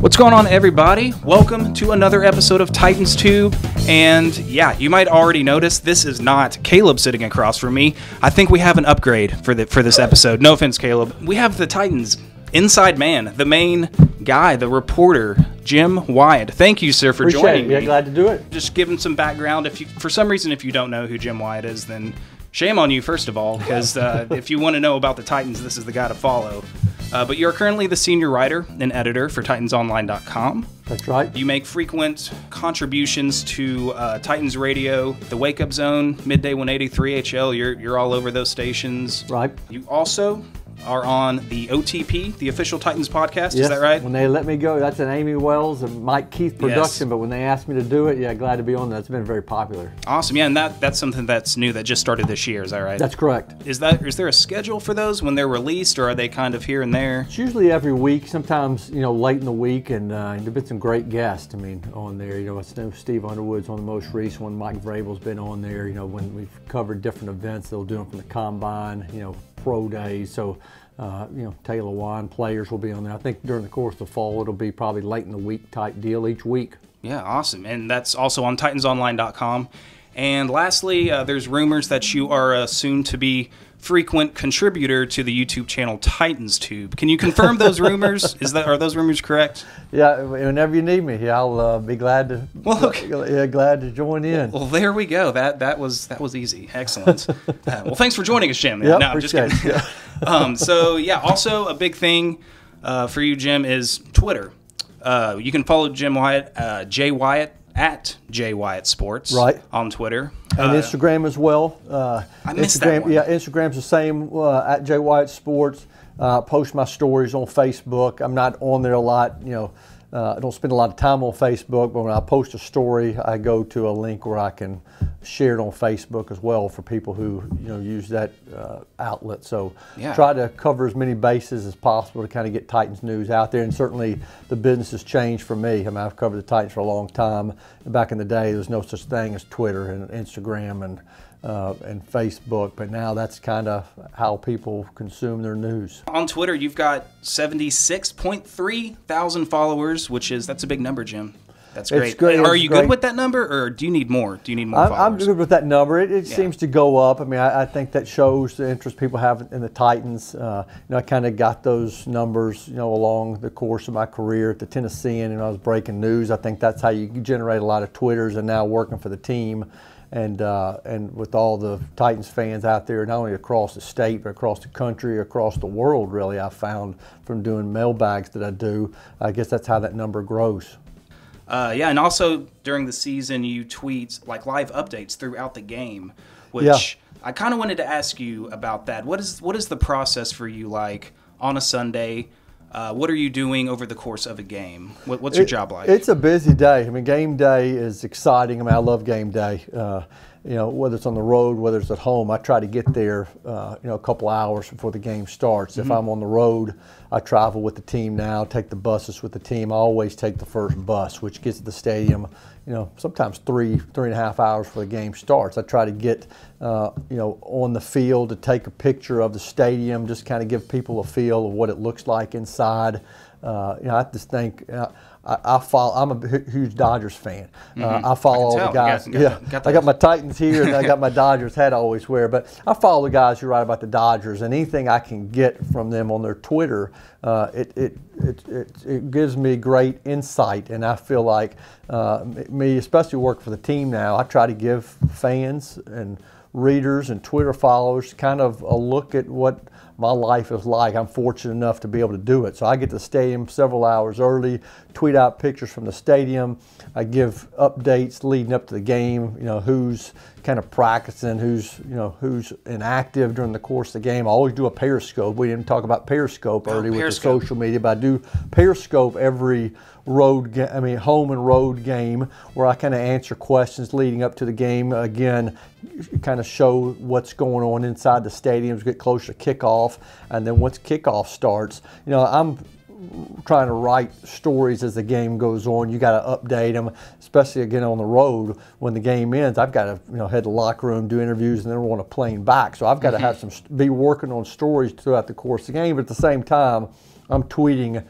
What's going on, everybody? Welcome to another episode of Titans Tube. And yeah, you might already notice this is not Caleb sitting across from me. I think we have an upgrade for this episode. No offense, Caleb. We have the Titans inside man, the main guy, the reporter, Jim Wyatt. Thank you, sir, for joining me. Yeah, glad to do it. Just give him some background. If you, for some reason, if you don't know who Jim Wyatt is, then shame on you, first of all, because if you want to know about the Titans, this is the guy to follow. But you're currently the senior writer and editor for TitansOnline.com. That's right. You make frequent contributions to Titans Radio, The Wake Up Zone, Midday 183 HL. You're all over those stations. Right. You also are on the OTP, the official Titans podcast. Yes, is that right? When they let me go, that's an Amy Wells and Mike Keith production, Yes. But when they asked me to do it, yeah, glad to be on that. It's been very popular. Awesome. Yeah, and that's something that's new that just started this year. Is that right? That's correct. Is there a schedule for those when they're released, or are they kind of here and there? It's usually every week, sometimes, late in the week, and there's been some great guests, on there. I know Steve Underwood's on the most recent one. Mike Vrabel's been on there. When we've covered different events, they'll do them from the Combine, pro days. So, Taylor Wine players will be on there. I think during the course of the fall, it'll be probably late in the week type deal each week. Yeah, awesome. And that's also on TitansOnline.com. And lastly, there's rumors that you are a soon-to-be frequent contributor to the YouTube channel Titans Tube. Can you confirm those rumors? Are those rumors correct? Yeah, whenever you need me, I'll be glad to. Well, okay. Glad to join in. Well, there we go. That was easy. Excellent. Well, thanks for joining us, Jim. Yeah, no, just kidding. Yeah. So yeah, also a big thing for you, Jim, is Twitter. You can follow Jim Wyatt, J Wyatt at J Wyatt Sports, right, on Twitter. And Instagram as well. I missed that one. Yeah, Instagram's the same, at J Wyatt Sports. Post my stories on Facebook. I'm not on there a lot, I don't spend a lot of time on Facebook, but when I post a story, I go to a link where I can share it on Facebook as well for people who use that outlet. So yeah, try to cover as many bases as possible to kind of get Titans news out there. And certainly the business has changed for me. I've covered the Titans for a long time. Back in the day, there was no such thing as Twitter and Instagram and Facebook, but now that's kind of how people consume their news. On Twitter, you've got 76.3 thousand followers, that's a big number, Jim. That's great. It's great. Are you good with that number, or do you need more? Followers? I'm good with that number. It seems to go up. I think that shows the interest people have in the Titans. I kind of got those numbers, along the course of my career at the Tennessean, and I was breaking news. I think that's how you generate a lot of Twitters, and now working for the team. And with all the Titans fans out there, not only across the state, but across the country, across the world, really, I found from doing mailbags that I do, I guess that's how that number grows. Yeah, and also during the season, you tweet like live updates throughout the game, which yeah. I kind of wanted to ask you about that. What is the process for you like on a Sunday? What are you doing over the course of a game? What's your job like? It's a busy day. Game day is exciting. I love game day. Whether it's on the road, whether it's at home, I try to get there, a couple hours before the game starts. Mm-hmm. If I'm on the road, I travel with the team now, take the buses with the team. I always take the first bus, which gets to the stadium, sometimes three and a half hours before the game starts. I try to get, on the field to take a picture of the stadium, just kind of give people a feel of what it looks like inside. I just think I follow. I'm a huge Dodgers fan. Mm-hmm. I follow all the guys. I got my Titans here, and I got my Dodgers hat I always wear. But I follow the guys who write about the Dodgers, and anything I can get from them on their Twitter, it gives me great insight. And I feel like me, especially working for the team now, I try to give fans and readers and Twitter followers kind of a look at what my life is like. I'm fortunate enough to be able to do it. So I get to the stadium several hours early, tweet out pictures from the stadium. I give updates leading up to the game, who's kind of practicing, who's inactive during the course of the game. I always do a Periscope. We didn't talk about Periscope earlier with the social media, but I do Periscope every home and road game, where I kind of answer questions leading up to the game. Again, kind of show what's going on inside the stadiums, get closer to kickoff, and then once kickoff starts, I'm trying to write stories as the game goes on. You got to update them, especially again on the road. When the game ends, I've got to head to the locker room, do interviews, and then we're on a plane back. So I've got to be working on stories throughout the course of the game. But at the same time, I'm tweeting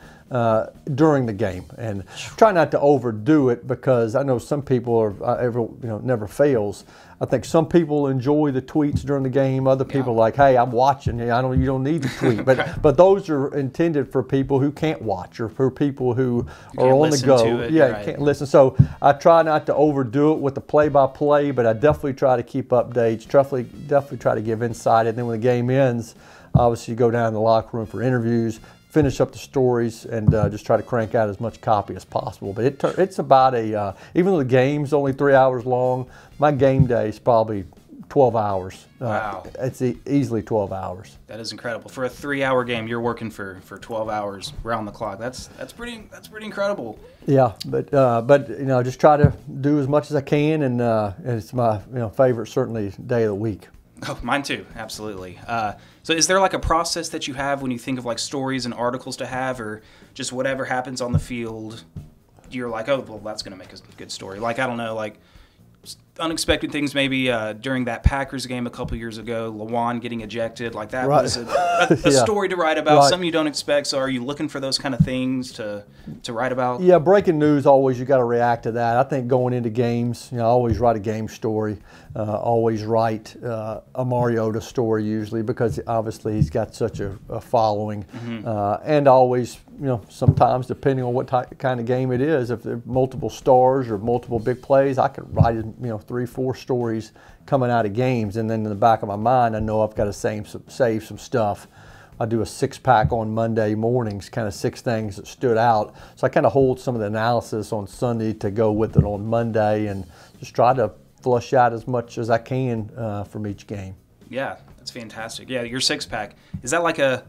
during the game, and try not to overdo it, because I know some people are never fails. I think some people enjoy the tweets during the game. Other people are like, hey, I'm watching. You don't need to tweet. But those are intended for people who can't watch, or for people who are on the go. You can't listen. So I try not to overdo it with the play-by-play, but I definitely try to keep updates. Definitely try to give insight. And then when the game ends, obviously you go down in the locker room for interviews, finish up the stories, and just try to crank out as much copy as possible. But it's about even though the game's only 3 hours long, my game day is probably 12 hours. Wow. It's easily 12 hours. That is incredible. For a 3-hour game, you're working for 12 hours round the clock. That's pretty incredible. Yeah, but just try to do as much as I can, and it's my favorite, certainly, day of the week. Oh, mine too, absolutely. So is there like a process that you have when you think of like stories and articles to have, or just whatever happens on the field, you're like, oh, well, that's going to make a good story? Like, I don't know, like unexpected things maybe during that Packers game a couple years ago, Lawan getting ejected, like that was a story to write about, something you don't expect. So are you looking for those kind of things to write about? Yeah, breaking news, always you got to react to that. I think going into games, I always write a game story, always write a Mariota story usually, because obviously he's got such a following, and always, sometimes depending on what kind of game it is, if there are multiple stars or multiple big plays, I could write 3-4 stories coming out of games, and then in the back of my mind, I know I've got to save some stuff. I do a 6-pack on Monday mornings, kind of 6 things that stood out. So I kind of hold some of the analysis on Sunday to go with it on Monday, and just try to flush out as much as I can from each game. Yeah, that's fantastic. Yeah, your 6-pack, is that like a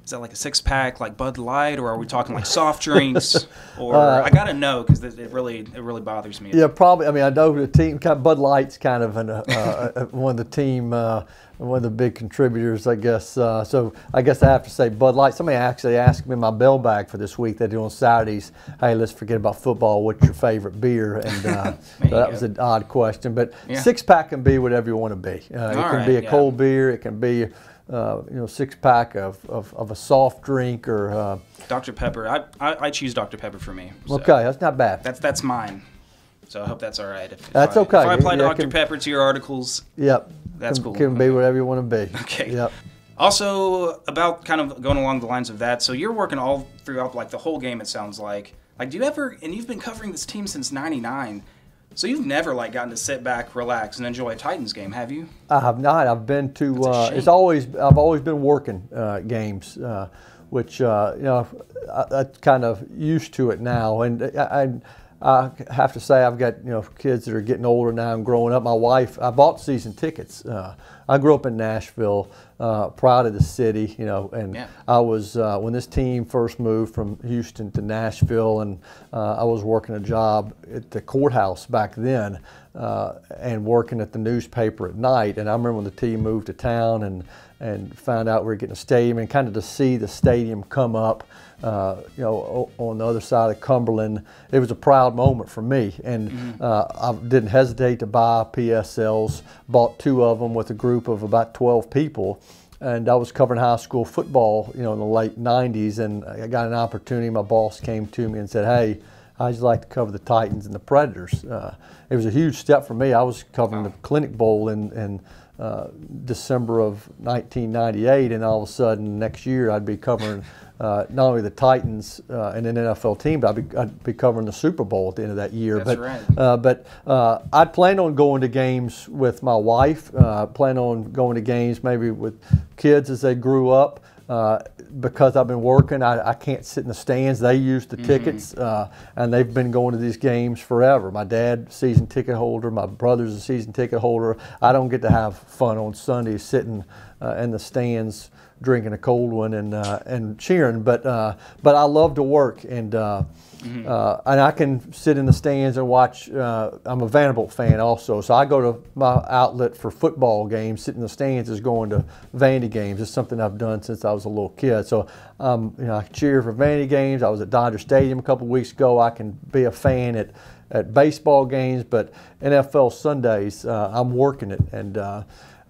6-pack like Bud Light, or are we talking like soft drinks? Or I gotta know, because it really bothers me. Yeah, probably. I mean, I know the team. Bud Light's kind of one of the big contributors, I guess. So I guess I have to say Bud Light. Somebody actually asked me in my bell bag for this week. They do on Saturdays. Hey, let's forget about football. What's your favorite beer? And so that was an odd question. But 6-pack can be whatever you want to be. It can be a cold beer. It can be 6-pack of a soft drink, or Dr. Pepper. I choose Dr. Pepper for me. So okay, that's not bad. That's mine. So I hope that's all right. That's okay. If I apply Dr. Pepper to your articles, that's cool. Can be whatever you want to be. Okay. Yep. Also, about kind of going along the lines of that, so you're working all throughout like the whole game, it sounds like. Like, do you ever, and you've been covering this team since '99, so you've never like gotten to sit back, relax, and enjoy a Titans game, have you? I have not. I've been to. I've always been working games, which I'm kind of used to it now, and I have to say I've got kids that are getting older now and growing up. My wife, I bought season tickets. I grew up in Nashville, proud of the city, and I was when this team first moved from Houston to Nashville, and I was working a job at the courthouse back then, and working at the newspaper at night. And I remember when the team moved to town and found out we were getting a stadium, and kind of to see the stadium come up, on the other side of Cumberland, it was a proud moment for me. And I didn't hesitate to buy PSLs, bought 2 of them with a group of about 12 people. And I was covering high school football, in the late 90s, and I got an opportunity. My boss came to me and said, hey, how'd you like to cover the Titans and the Predators? It was a huge step for me. I was covering the Clinic Bowl in December of 1998, and all of a sudden next year I'd be covering not only the Titans and an NFL team, but I'd be covering the Super Bowl at the end of that year. That's right. But I'd planned on going to games with my wife, planned on going to games maybe with kids as they grew up. Because I've been working, I can't sit in the stands. They use the tickets, and they've been going to these games forever. My dad, season ticket holder. My brother's a season ticket holder. I don't get to have fun on Sundays sitting in the stands drinking a cold one and cheering. But I love to work, and I can sit in the stands and watch. I'm a Vanderbilt fan also, so I go to my outlet for football games. Sitting in the stands is going to Vandy games. It's something I've done since I was a little kid. So I cheer for Vandy games. I was at Dodger Stadium a couple of weeks ago. I can be a fan at baseball games, but NFL Sundays I'm working it,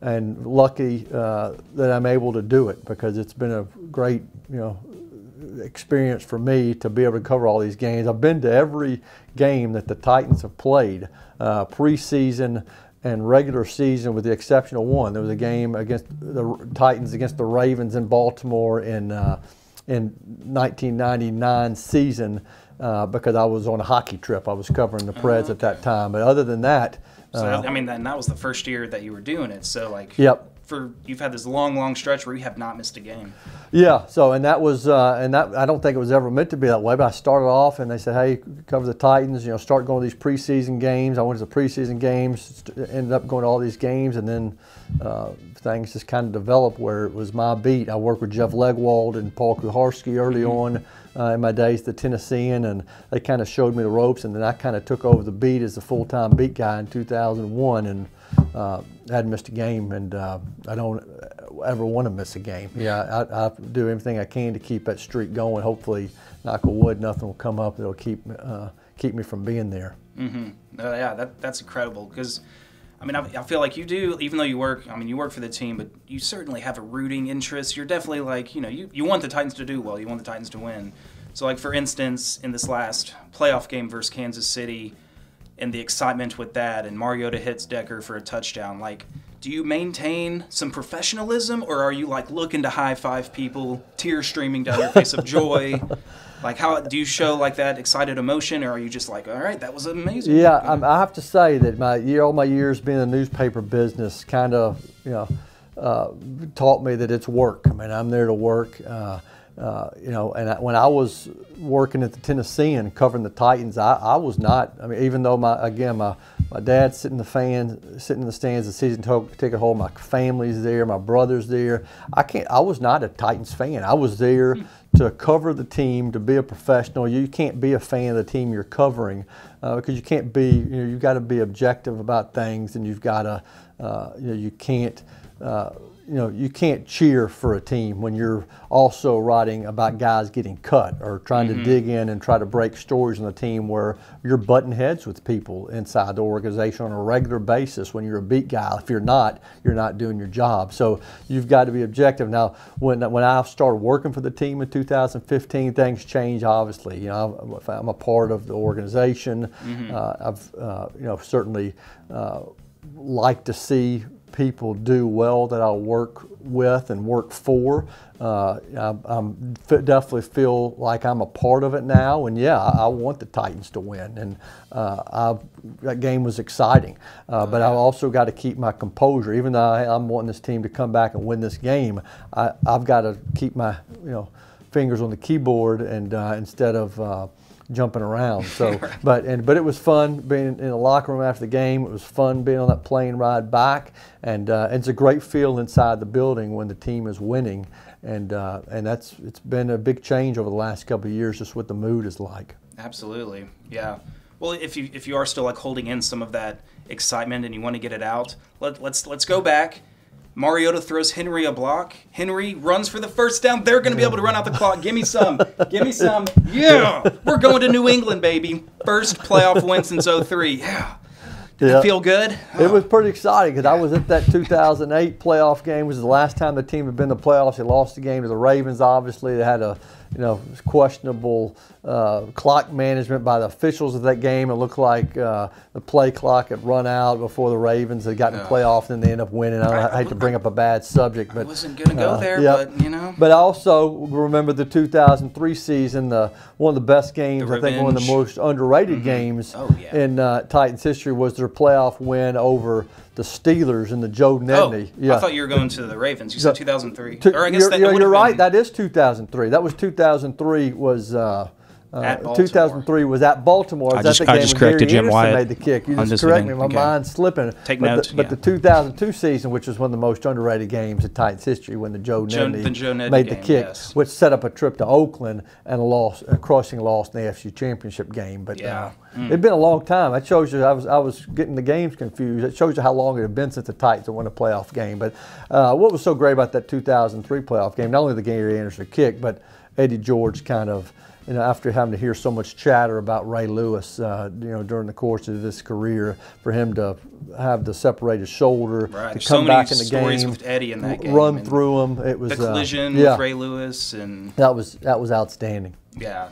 and lucky that I'm able to do it, because it's been a great experience for me to be able to cover all these games. I've been to every game that the Titans have played, preseason and regular season, with the exception of one. There was a game against the Titans against the Ravens in Baltimore in 1999 season because I was on a hockey trip. I was covering the Preds at that time. But other than that, I mean, that was the first year that you were doing it. So like, yep. You've had this long stretch where you have not missed a game. Yeah. So and that was and that I don't think it was ever meant to be that way. But I started off and they said, hey, cover the Titans. Start going to these preseason games. I went to the preseason games. Ended up going to all these games, and then things just kind of developed where it was my beat. I worked with Jeff Legwold and Paul Kuharski early on in my days at the Tennessean, and they kind of showed me the ropes, and then I kind of took over the beat as the full-time beat guy in 2001, and hadn't missed a game, and I don't ever want to miss a game. Yeah, I do everything I can to keep that streak going. Hopefully, knock on wood, nothing will come up that'll keep me from being there. Yeah, that's incredible, because I mean, I feel like you do, even though you work for the team, but you certainly have a rooting interest. You're definitely like, you want the Titans to do well. You want the Titans to win. So like, for instance, in this last playoff game versus Kansas City, and the excitement with that, and Mariota hits Decker for a touchdown, like, do you maintain some professionalism, or are you like looking to high five people, tears streaming down your face of joy? Like, how do you show like that excited emotion, or are you just like, all right, that was amazing? Yeah, I have to say that all my years being in the newspaper business kind of taught me that it's work. I mean, I'm there to work. And when I was working at the Tennessean covering the Titans, I was not. I mean, even though my dad sitting in the stands, the season ticket holder, my family's there, my brother's there. I was not a Titans fan. I was there to cover the team, to be a professional. You can't be a fan of the team you're covering because you can't be. You've got to be objective about things, and you've got to. You can't. You can't cheer for a team when you're also writing about guys getting cut or trying to dig in and try to break stories on the team where you're butting heads with people inside the organization on a regular basis. When you're a beat guy, if you're not doing your job. So you've got to be objective. Now, when I started working for the team in 2015, things changed. Obviously, I'm a part of the organization. I've certainly like to see people do well that I work with and work for. I definitely feel like I'm a part of it now, and yeah, I want the Titans to win, and that game was exciting. But I've also got to keep my composure. Even though I'm wanting this team to come back and win this game, I've got to keep my fingers on the keyboard and instead of jumping around. So, but it was fun being in the locker room after the game. It was fun being on that plane ride back, and it's a great feel inside the building when the team is winning, and it's been a big change over the last couple of years, just what the mood is like. Absolutely, yeah. Well, if you are still like holding in some of that excitement and you want to get it out, let's go back. Mariota throws Henry a block. Henry runs for the first down. They're going to be able to run out the clock. Give me some. Give me some. Yeah. We're going to New England, baby. First playoff win since 2003. Yeah. Did it feel good? It was pretty exciting because I was at that 2008 playoff game. It was the last time the team had been in the playoffs. They lost the game to the Ravens, obviously. They had a questionable clock management by the officials of that game. It looked like the play clock had run out before the Ravens had gotten the playoff, and they ended up winning. I hate to bring up a bad subject, but I wasn't going to go there, but But I also remember the 2003 season, one of the best games, I think one of the most underrated games in Titans history was their playoff win over the Steelers and the Joe Nedney. I thought you were going to the Ravens. You said 2003. Or I guess you're right. That is 2003. That was 2003 was 2003 was at Baltimore. I just corrected Jim Wyatt. Made the kick. You just correct me. My mind's slipping. Take notes. But the 2002 season, which was one of the most underrated games in Titans history, when the Joe Nedney made the kick, which set up a trip to Oakland and a crushing loss in the AFC Championship game. But it'd been a long time. That shows you I was getting the games confused. It shows you how long it had been since the Titans had won a playoff game. But what was so great about that 2003 playoff game, not only the Gary Anderson kick, but Eddie George kind of after having to hear so much chatter about Ray Lewis, during the course of his career, for him to have the separated shoulder, to come back in the game, stories with Eddie in that game, run through him. It was the collision with Ray Lewis, and that was outstanding. Yeah,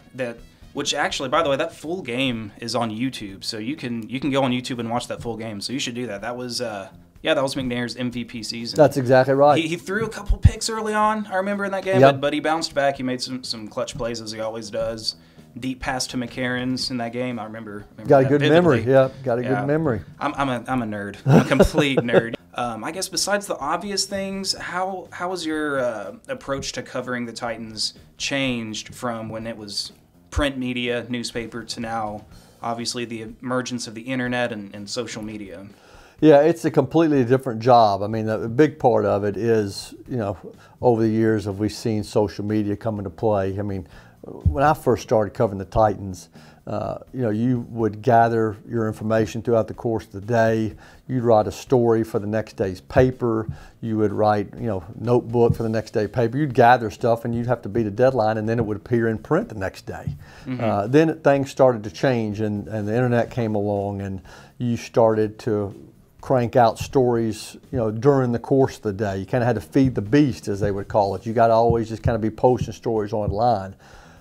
which actually, by the way, that full game is on YouTube, so you can go on YouTube and watch that full game. So you should do that. That was McNair's MVP season. That's exactly right. He threw a couple picks early on, I remember, in that game, but he bounced back. He made some clutch plays, as he always does. Deep pass to McCarron's in that game. I remember got a good memory. Yeah, got a good memory. I'm a nerd. I'm a complete nerd. I guess besides the obvious things, how has your approach to covering the Titans changed from when it was print media, newspaper, to now, obviously, the emergence of the internet and social media? Yeah, it's a completely different job. I mean, a big part of it is, over the years we've seen social media come into play. I mean, when I first started covering the Titans, you would gather your information throughout the course of the day. You'd write a story for the next day's paper. You would write, notebook for the next day's paper. You'd gather stuff, and you'd have to beat a deadline, and then it would appear in print the next day. Mm-hmm. Then things started to change, and the internet came along, and you started to crank out stories, during the course of the day. You kind of had to feed the beast, as they would call it. You got to always just kind of be posting stories online.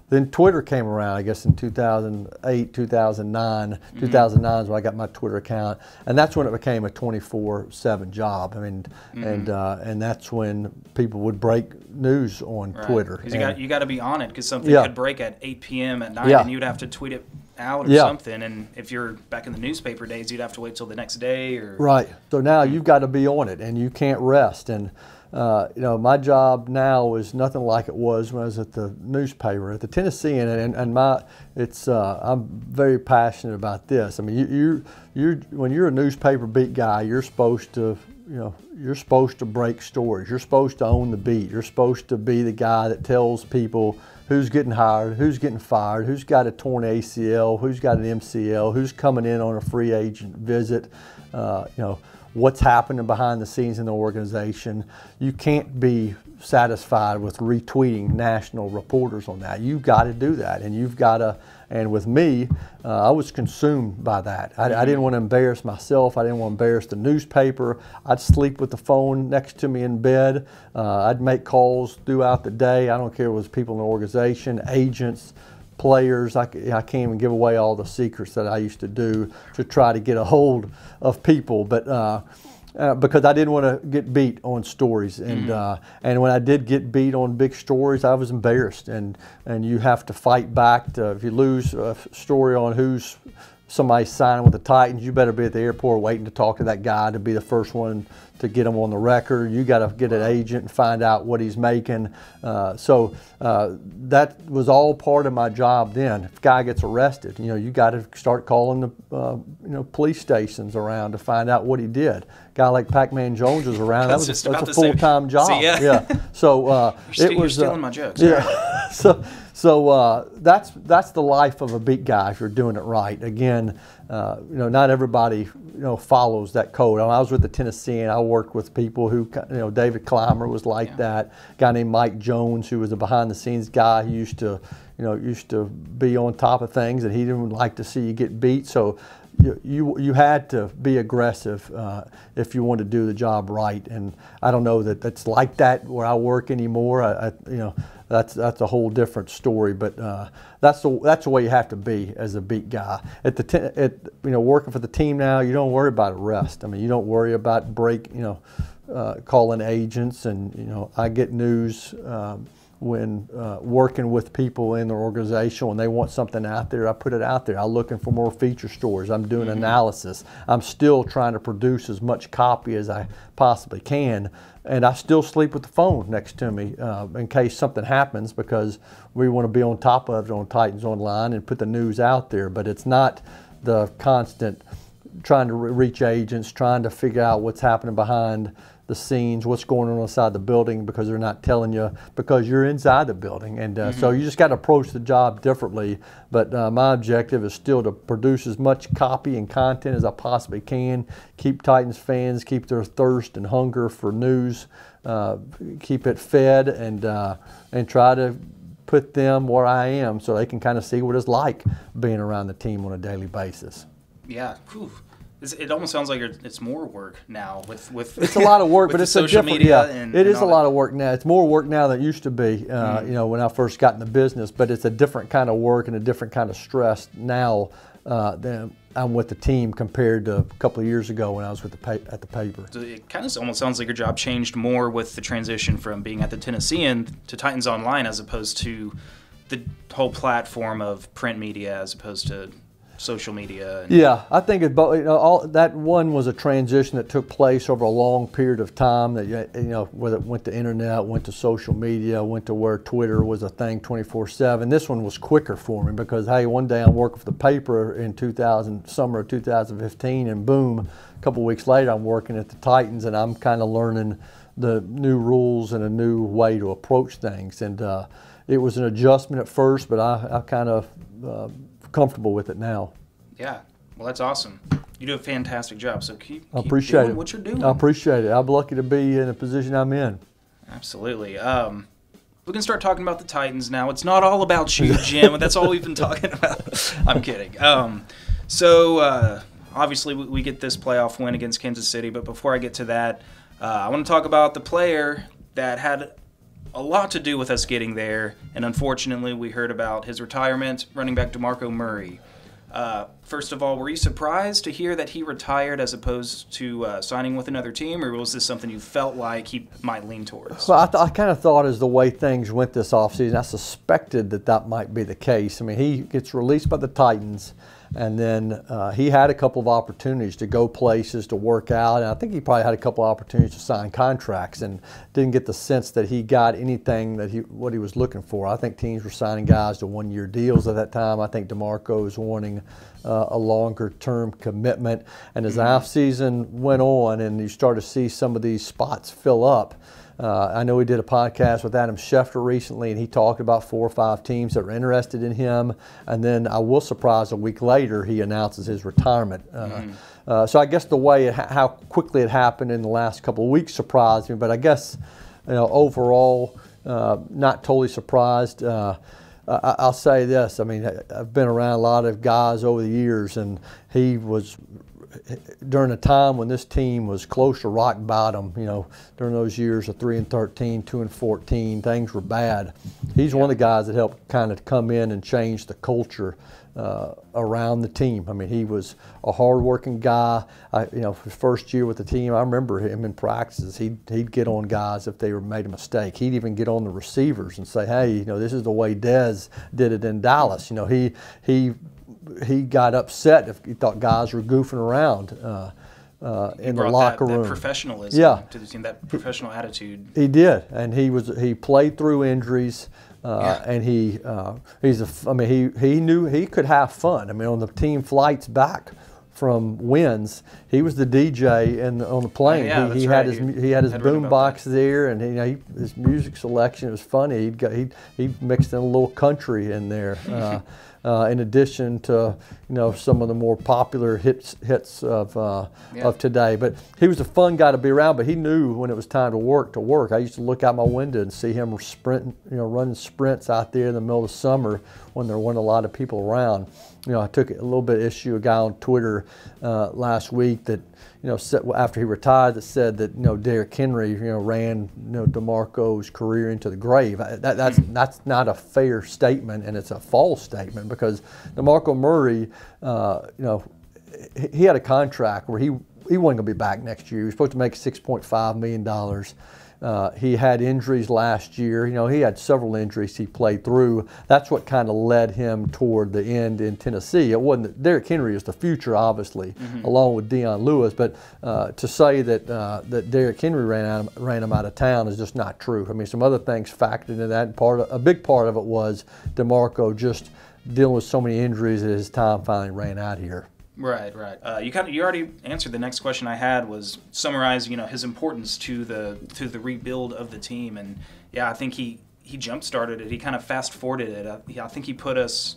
Then Twitter came around, I guess, in 2008, 2009. 2009 is when I got my Twitter account, and that's when it became a 24/7 job. I mean, and that's when people would break news on Twitter. Because you got to be on it, because something could break at 8 p.m. at night, and you'd have to tweet it out or something. And if you're back in the newspaper days, you'd have to wait till the next day. Right. So now you've got to be on it, and you can't rest. And my job now is nothing like it was when I was at the newspaper, at the Tennessean, I'm very passionate about this. I mean, when you're a newspaper beat guy, you're supposed to break stories. You're supposed to own the beat. You're supposed to be the guy that tells people who's getting hired, who's getting fired, who's got a torn ACL, who's got an MCL, who's coming in on a free agent visit, what's happening behind the scenes in the organization. You can't be satisfied with retweeting national reporters on that. You've got to do that, and you've got to. And with me, I was consumed by that. I didn't want to embarrass myself. I didn't want to embarrass the newspaper. I'd sleep with the phone next to me in bed. I'd make calls throughout the day. I don't care if it was people in the organization, agents, players. I can't even give away all the secrets that I used to do to try to get a hold of people, but because I didn't want to get beat on stories, and when I did get beat on big stories, I was embarrassed, and you have to fight back. If you lose a story on who's somebody signing with the Titans, you better be at the airport waiting to talk to that guy to be the first one to get him on the record. You got to get an agent and find out what he's making. So that was all part of my job then. If a guy gets arrested, you got to start calling the police stations around to find out what he did. A guy like Pac-Man Jones was around. That's a full-time job. See, yeah. So you're stealing my jokes. Yeah. So that's the life of a beat guy if you're doing it right. Again, not everybody follows that code. I was with the Tennessean. I worked with people who, David Clymer was like that. A guy named Mike Jones, who was a behind-the-scenes guy. He used to be on top of things, and he didn't like to see you get beat. So you had to be aggressive if you wanted to do the job right. And I don't know that that's like that where I work anymore. That's a whole different story. But that's the way you have to be as a beat guy. Working for the team now, you don't worry about arrest. I mean, you don't worry about calling agents, and I get news. When working with people in the organization, when they want something out there, I put it out there. I'm looking for more feature stories. I'm doing analysis. I'm still trying to produce as much copy as I possibly can, and I still sleep with the phone next to me in case something happens, because we want to be on top of it on Titans Online and put the news out there. But it's not the constant trying to reach agents, trying to figure out what's happening behind the scenes, what's going on inside the building, because they're not telling you, because you're inside the building. And so you just got to approach the job differently. But my objective is still to produce as much copy and content as I possibly can, keep Titans fans, keep their thirst and hunger for news, keep it fed, and try to put them where I am so they can kind of see what it's like being around the team on a daily basis. Yeah. Whew. It almost sounds like it's more work now with it's a lot of work, but it's a different media. It is a lot of work now. It's more work now than it used to be. You know, when I first got in the business, but it's a different kind of work and a different kind of stress now than I'm with the team compared to a couple of years ago when I was with at the paper. So it kind of almost sounds like your job changed more with the transition from being at the Tennessean to Titans Online, as opposed to the whole platform of print media, as opposed to social media. Yeah, I think all that one was a transition that took place over a long period of time. That whether it went to internet, went to social media, went to where Twitter was a thing 24/7. This one was quicker for me because hey, one day I'm working for the paper in summer of 2015, and boom, a couple of weeks later I'm working at the Titans, and I'm kind of learning the new rules and a new way to approach things. And it was an adjustment at first, but I kind of comfortable with it now. Yeah, well, that's awesome. You do a fantastic job, so keep appreciate doing it. what you're doing. I appreciate it. I'm lucky to be in the position I'm in. Absolutely. We can start talking about the Titans now. It's not all about you, Jim. That's all we've been talking about. I'm kidding. So obviously we get this playoff win against Kansas City, but before I get to that, I want to talk about the player that had a lot to do with us getting there, and unfortunately we heard about his retirement, running back Demarco Murray. First of all, were you surprised to hear that he retired as opposed to signing with another team, or was this something you felt like he might lean towards? Well, I kind of thought as the way things went this offseason, I suspected that might be the case. I mean, he gets released by the Titans, and then he had a couple of opportunities to go places, to work out, and I think he probably had a couple of opportunities to sign contracts and didn't get the sense that he got anything what he was looking for. I think teams were signing guys to one-year deals at that time. I think Demarco was wanting a longer-term commitment. And as the offseason went on and you started to see some of these spots fill up, I know we did a podcast with Adam Schefter recently, and he talked about 4 or 5 teams that were interested in him. And then I was surprised a week later he announces his retirement. So I guess the way how quickly it happened in the last couple of weeks surprised me. But I guess overall, not totally surprised. I'll say this. I mean, I've been around a lot of guys over the years, and he was during a time when this team was close to rock bottom. During those years of 3-13, 2-14, things were bad. He's one of the guys that helped kind of come in and change the culture around the team. I mean, he was a hard-working guy. His first year with the team, I remember him in practices. He'd get on guys if they made a mistake. He'd even get on the receivers and say, "Hey, this is the way Dez did it in Dallas." He got upset if he thought guys were goofing around in the locker room. That professionalism to the team, that professional attitude. He did, and he played through injuries. And he knew he could have fun. I mean, on the team flights back from wins, he was the DJ on the plane. He had his boom box there, and his music selection was funny. He mixed in a little country in there. In addition to some of the more popular hits of today. But he was a fun guy to be around. But he knew when it was time to work. I used to look out my window and see him sprinting, running sprints out there in the middle of summer when there weren't a lot of people around. I took a little bit of issue. A guy on Twitter last week that after he retired that said that Derrick Henry ran Demarco's career into the grave. That's not a fair statement, and it's a false statement because Demarco Murray, he had a contract where he wasn't going to be back next year. He was supposed to make $6.5 million. He had injuries last year. He had several injuries he played through. That's what kind of led him toward the end in Tennessee. It wasn't Derrick Henry is the future, obviously, along with Deion Lewis. But to say that Derrick Henry ran him out of town is just not true. I mean, some other things factored into that. A big part of it was Demarco just dealing with so many injuries that his time finally ran out here. Right. You already answered the next question I had, was summarize his importance to the rebuild of the team, and I think he jump started it. He kind of fast forwarded it. I think he put us,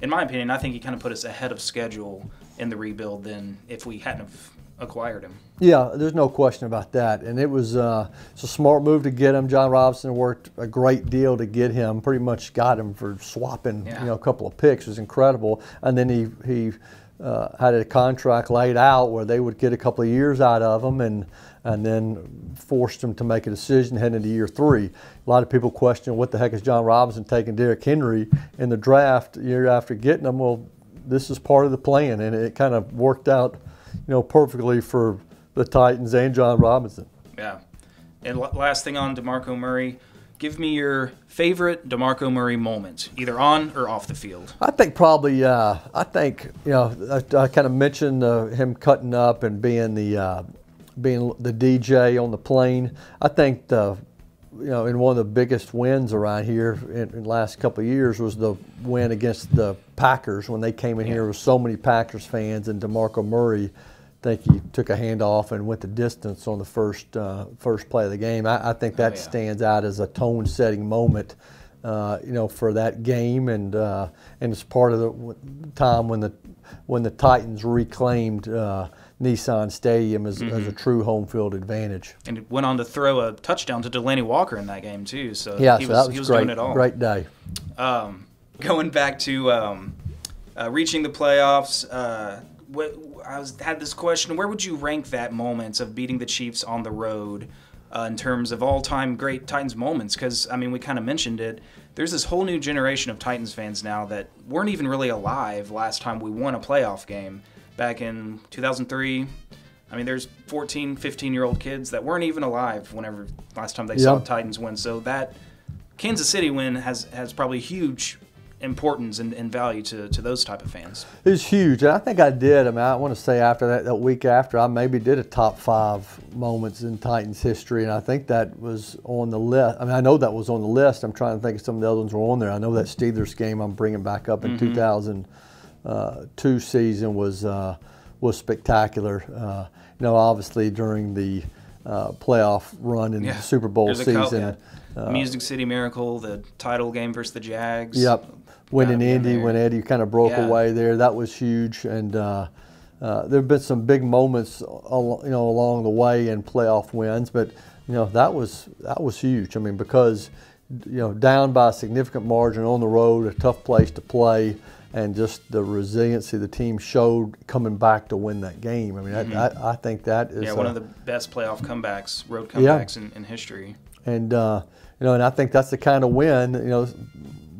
in my opinion, he kind of put us ahead of schedule in the rebuild than if we hadn't have acquired him. Yeah, there's no question about that. And it was it's a smart move to get him. John Robinson worked a great deal to get him. Pretty much got him for swapping, a couple of picks. It was incredible. And then he had a contract laid out where they would get a couple of years out of him, and then forced him to make a decision heading into year 3. A lot of people question, what the heck is John Robinson taking Derrick Henry in the draft year after getting him? Well, this is part of the plan, and it kind of worked out, perfectly for the Titans and John Robinson. Yeah. And last thing on Demarco Murray, give me your favorite Demarco Murray moment, either on or off the field. I think probably, I kind of mentioned him cutting up and being the DJ on the plane. I think in one of the biggest wins around here in the last couple of years was the win against the Packers when they came in here with so many Packers fans, and Demarco Murray, I think he took a handoff and went the distance on the first play of the game. I think that stands out as a tone-setting moment, for that game, and it's part of the time when the Titans reclaimed Nissan Stadium as a true home field advantage. And it went on to throw a touchdown to Delaney Walker in that game too. So yeah, he that was great, doing it all. Great day. Going back to reaching the playoffs, had this question: where would you rank that moment of beating the Chiefs on the road in terms of all-time great Titans moments? Because we kind of mentioned it. There's this whole new generation of Titans fans now that weren't even really alive last time we won a playoff game. Back in 2003, there's 14, 15-year-old kids that weren't even alive whenever last time they saw the Titans win. So that Kansas City win has probably huge importance and value to those type of fans. It's huge. And I think I did. I want to say after that week after, I maybe did a top 5 moments in Titans history, and I think that was on the list. I know that was on the list. I'm trying to think of some of the other ones were on there. I know that Steelers game I'm bringing back up in 2002 season was spectacular. Obviously during the playoff run in the Super Bowl season. Music City Miracle, the title game versus the Jags. Yep. Winning Indy when Eddie kind of broke away there. That was huge. And there have been some big moments along the way in playoff wins. But, that was huge. Because, down by a significant margin on the road, a tough place to play, and just the resiliency the team showed coming back to win that game. I think that is one of the best playoff comebacks, road comebacks in history. And and I think that's the kind of win. A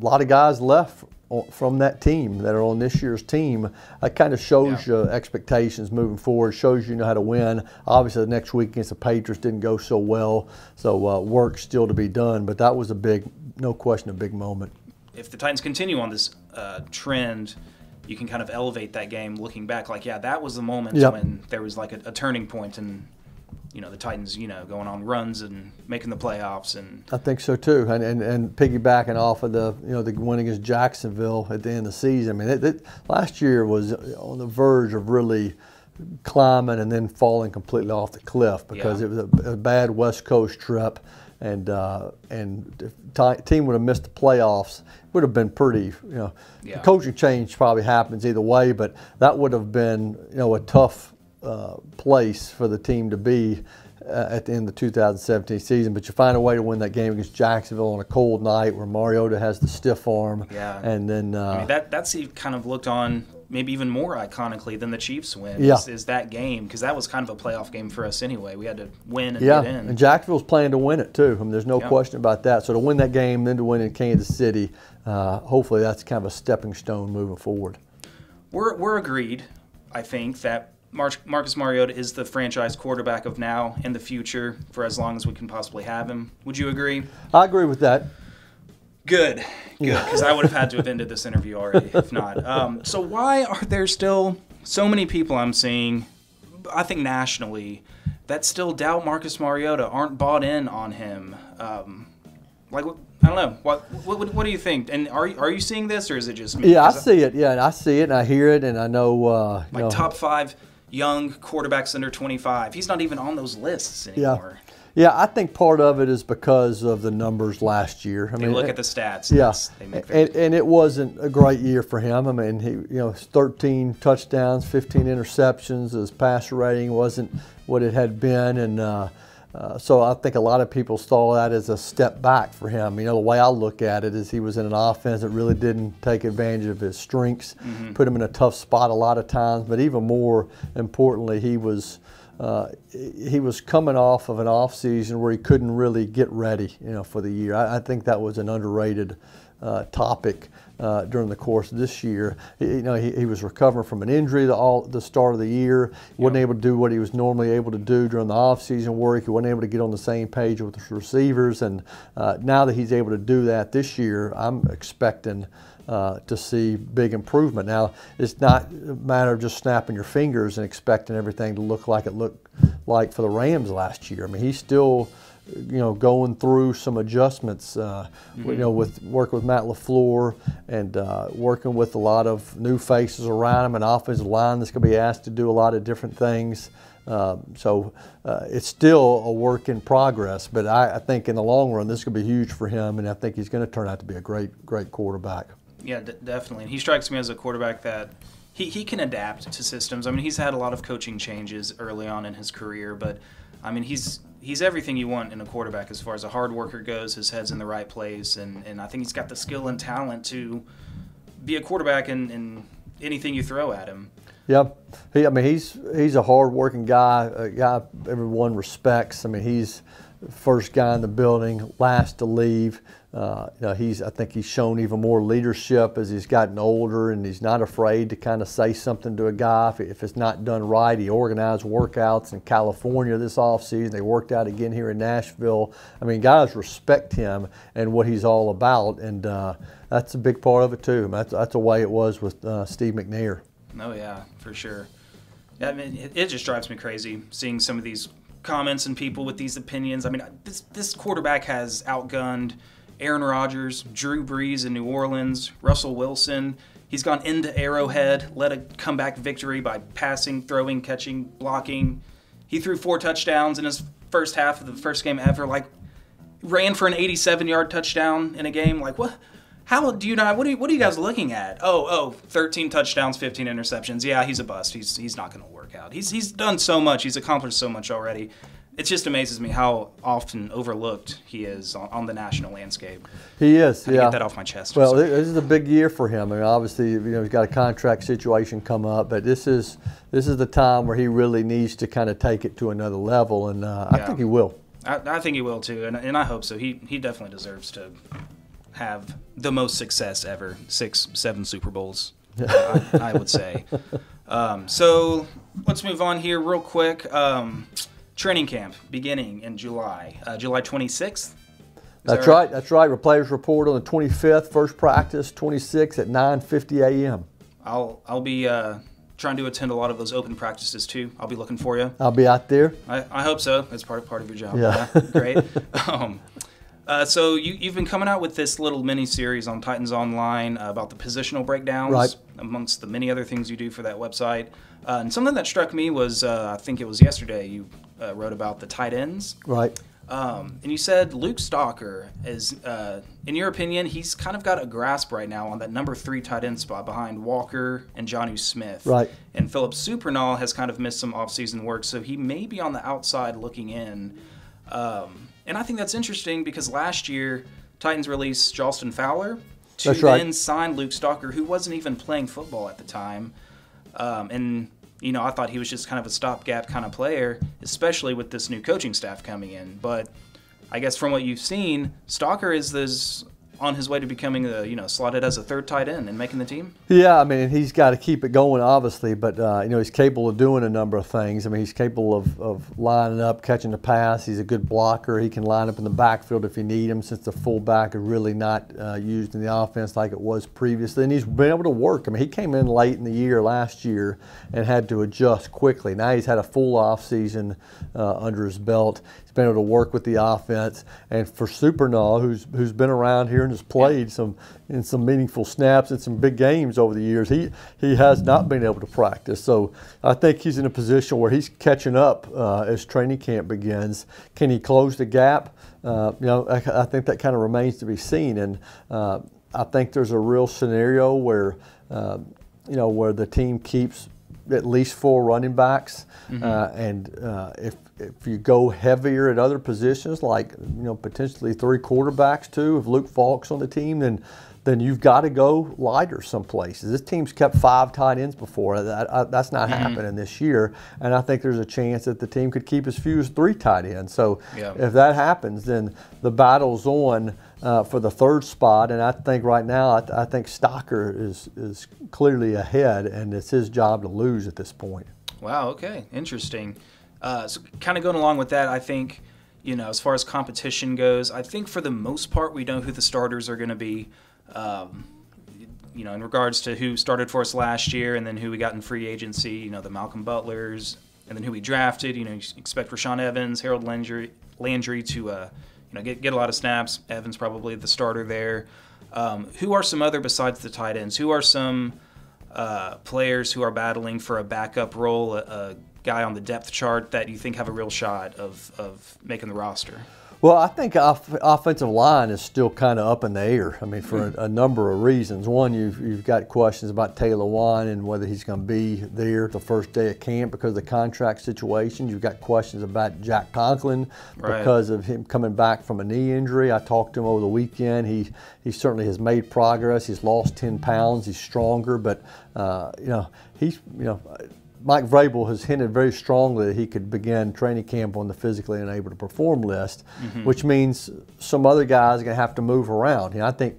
lot of guys left from that team that are on this year's team. It kind of shows you expectations moving forward. Shows you know how to win. Obviously, the next week against the Patriots didn't go so well, so work still to be done. But that was no question, a big moment. If the Titans continue on this trend, you can kind of elevate that game looking back. That was the moment when there was like a turning point, and the Titans, going on runs and making the playoffs. And I think so too. And piggybacking off of the win against Jacksonville at the end of the season. Last year was on the verge of really climbing and then falling completely off the cliff because it was a bad West Coast trip. And if the team would have missed the playoffs, it would have been pretty, The coaching change probably happens either way, but that would have been, a tough place for the team to be at the end of the 2017 season. But you find a way to win that game against Jacksonville on a cold night where Mariota has the stiff arm. Yeah. And then that's kind of looked on maybe even more iconically than the Chiefs win is that game, because that was kind of a playoff game for us anyway. We had to win and get in. And Jacksonville's planning to win it too. There's no question about that. So to win that game, then to win in Kansas City, hopefully that's kind of a stepping stone moving forward. We're agreed, I think, that Marcus Mariota is the franchise quarterback of now and the future for as long as we can possibly have him. Would you agree? I agree with that. Good, because I would have had to have ended this interview already if not. So why are there still so many people I'm seeing, I think nationally, that still doubt Marcus Mariota, aren't bought in on him? I don't know. What do you think? And are you seeing this, or is it just me? Yeah, I see it. Yeah, I see it, and I hear it, and I know. Top 5 young quarterbacks under 25. He's not even on those lists anymore. Yeah, I think part of it is because of the numbers last year. I They mean, look at the stats. Yeah, They make and it wasn't a great year for him. I mean, he 13 touchdowns, 15 interceptions. His passer rating wasn't what it had been, and so I think a lot of people saw that as a step back for him. The way I look at it is he was in an offense that really didn't take advantage of his strengths, put him in a tough spot a lot of times. But even more importantly, he was coming off of an off season where he couldn't really get ready, for the year. I think that was an underrated topic during the course of this year. He was recovering from an injury the start of the year. He wasn't able to do what he was normally able to do during the off-season work. He wasn't able to get on the same page with the receivers. And now that he's able to do that this year, I'm expecting to see big improvement. Now, it's not a matter of just snapping your fingers and expecting everything to look like it looked like for the Rams last year. I mean, he's still going through some adjustments, with working with Matt LaFleur and working with a lot of new faces around him, an offensive line that's going to be asked to do a lot of different things. So it's still a work in progress, but I think in the long run this is going to be huge for him, and I think he's going to turn out to be a great quarterback. Yeah, definitely. And he strikes me as a quarterback that he can adapt to systems. I mean, he's had a lot of coaching changes early on in his career, but I mean, he's everything you want in a quarterback as far as a hard worker goes. His head's in the right place, and I think he's got the skill and talent to be a quarterback in anything you throw at him. Yep. He's a hard-working guy, a guy everyone respects. I mean, he's the first guy in the building, last to leave. I think he's shown even more leadership as he's gotten older, and he's not afraid to kind of say something to a guy if it's not done right. He organized workouts in California this offseason. They worked out again here in Nashville. I mean, guys respect him and what he's all about, and that's a big part of it too. That's the way it was with Steve McNair. Oh yeah, for sure. Yeah, I mean, it just drives me crazy seeing some of these comments and people with these opinions. I mean, this quarterback has outgunned Aaron Rodgers, Drew Brees in New Orleans, Russell Wilson. He's gone into Arrowhead, led a comeback victory by passing, throwing, catching, blocking. He threw 4 touchdowns in his first half of the first game ever. Like, ran for an 87-yard touchdown in a game. Like, what? How do you not? What are you guys looking at? 13 touchdowns, 15 interceptions. Yeah, he's a bust. He's not going to work out. He's done so much. He's accomplished so much already. It just amazes me how often overlooked he is on the national landscape. He is, Get that off my chest. Well, this is a big year for him. I mean, obviously, he's got a contract situation come up, but this is the time where he really needs to kind of take it to another level, and I think he will. I think he will too, and I hope so. He definitely deserves to have the most success ever, 6-7 Super Bowls, I would say. So let's move on here real quick. Training camp beginning in July, July 26th. That's right. That's right. Our players report on the 25th, first practice, 26th at 9:50 a.m. I'll be trying to attend a lot of those open practices too. I'll be looking for you. I'll be out there. I hope so. That's part of your job. Yeah. Great. So you've been coming out with this little mini-series on Titans Online about the positional breakdowns, amongst the many other things you do for that website. And something that struck me was, I think it was yesterday, you wrote about the tight ends. Right. And you said Luke Stalker is, in your opinion, he's kind of got a grasp right now on that number 3 tight end spot behind Walker and Jonnu Smith. Right. And Philip Supernall has kind of missed some offseason work, so he may be on the outside looking in. And I think that's interesting because last year, Titans released Jalston Fowler to then sign Luke Stalker, who wasn't even playing football at the time. And I thought he was just kind of a stopgap kind of player, especially with this new coaching staff coming in. But I guess from what you've seen, Stalker is on his way to becoming slotted as a 3rd tight end and making the team? Yeah, I mean, he's got to keep it going, obviously, but, he's capable of doing a number of things. I mean, he's capable of lining up, catching the pass. He's a good blocker. He can line up in the backfield if you need him, since the fullback is really not used in the offense like it was previously. And he's been able to work. I mean, he came in late in the year last year and had to adjust quickly. Now he's had a full offseason under his belt. He's been able to work with the offense. And for Supernall, who's been around here and has played some meaningful snaps and some big games over the years. He has not been able to practice. So I think he's in a position where he's catching up as training camp begins. Can he close the gap? I think that kind of remains to be seen. And I think there's a real scenario where where the team keeps at least 4 running backs, and if you go heavier at other positions, like potentially 3 quarterbacks too, if Luke Falk's on the team, then you've got to go lighter some places. This team's kept 5 tight ends before. That's not happening this year, and I think there's a chance that the team could keep as few as 3 tight ends. So if that happens, then the battle's on for the 3rd spot, and I think right now I think Stocker is clearly ahead, and it's his job to lose at this point. Wow. Okay. Interesting. So kind of going along with that, I think as far as competition goes, I think for the most part we know who the starters are going to be. In regards to who started for us last year and then who we got in free agency, the Malcolm Butlers, and then who we drafted. You expect Rashaan Evans, Harold Landry to get a lot of snaps. Evans probably the starter there. Who are some other besides the tight ends? Who are some players who are battling for a backup role, a guy on the depth chart that you think have a real shot of making the roster? Well, I think offensive line is still kind of up in the air. I mean, for a number of reasons. One, you've got questions about Taylor Lewan and whether he's going to be there the first day of camp because of the contract situation. You've got questions about Jack Conklin because of him coming back from a knee injury. I talked to him over the weekend. He certainly has made progress. He's lost 10 pounds. He's stronger, but Mike Vrabel has hinted very strongly that he could begin training camp on the physically unable to perform list, which means some other guys are going to have to move around. I think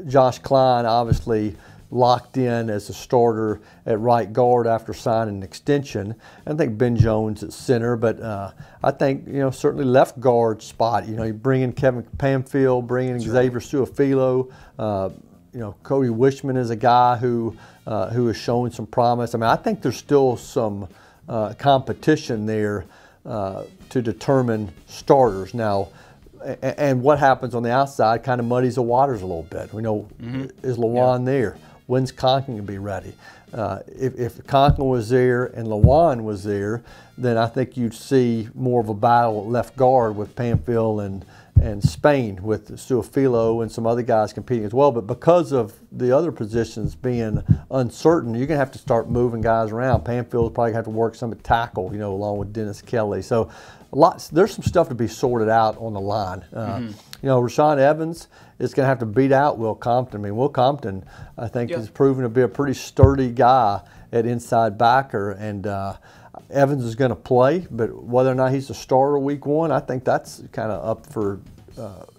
Josh Klein obviously locked in as a starter at right guard after signing an extension. I think Ben Jones at center, but I think certainly left guard spot. You bring in Kevin Pamfield, bring in Xavier Su'a-Filo. Cody Wishman is a guy who is showing some promise. I mean, I think there's still some competition there to determine starters. Now, and what happens on the outside kind of muddies the waters a little bit. We know, is Lewan there? When's Conklin going to be ready? If Conklin was there and Lewan was there, then I think you'd see more of a battle at left guard with Pamfield and Spain, with Su'a-Filo and some other guys competing as well. But because of the other positions being uncertain, you're going to have to start moving guys around. Pamfield's probably going to have to work some at tackle, along with Dennis Kelly. So there's some stuff to be sorted out on the line. Rashaan Evans is going to have to beat out Will Compton. I mean, Will Compton, I think, has proven to be a pretty sturdy guy at inside backer, and Evans is going to play, but whether or not he's a starter week 1, I think that's kind of up for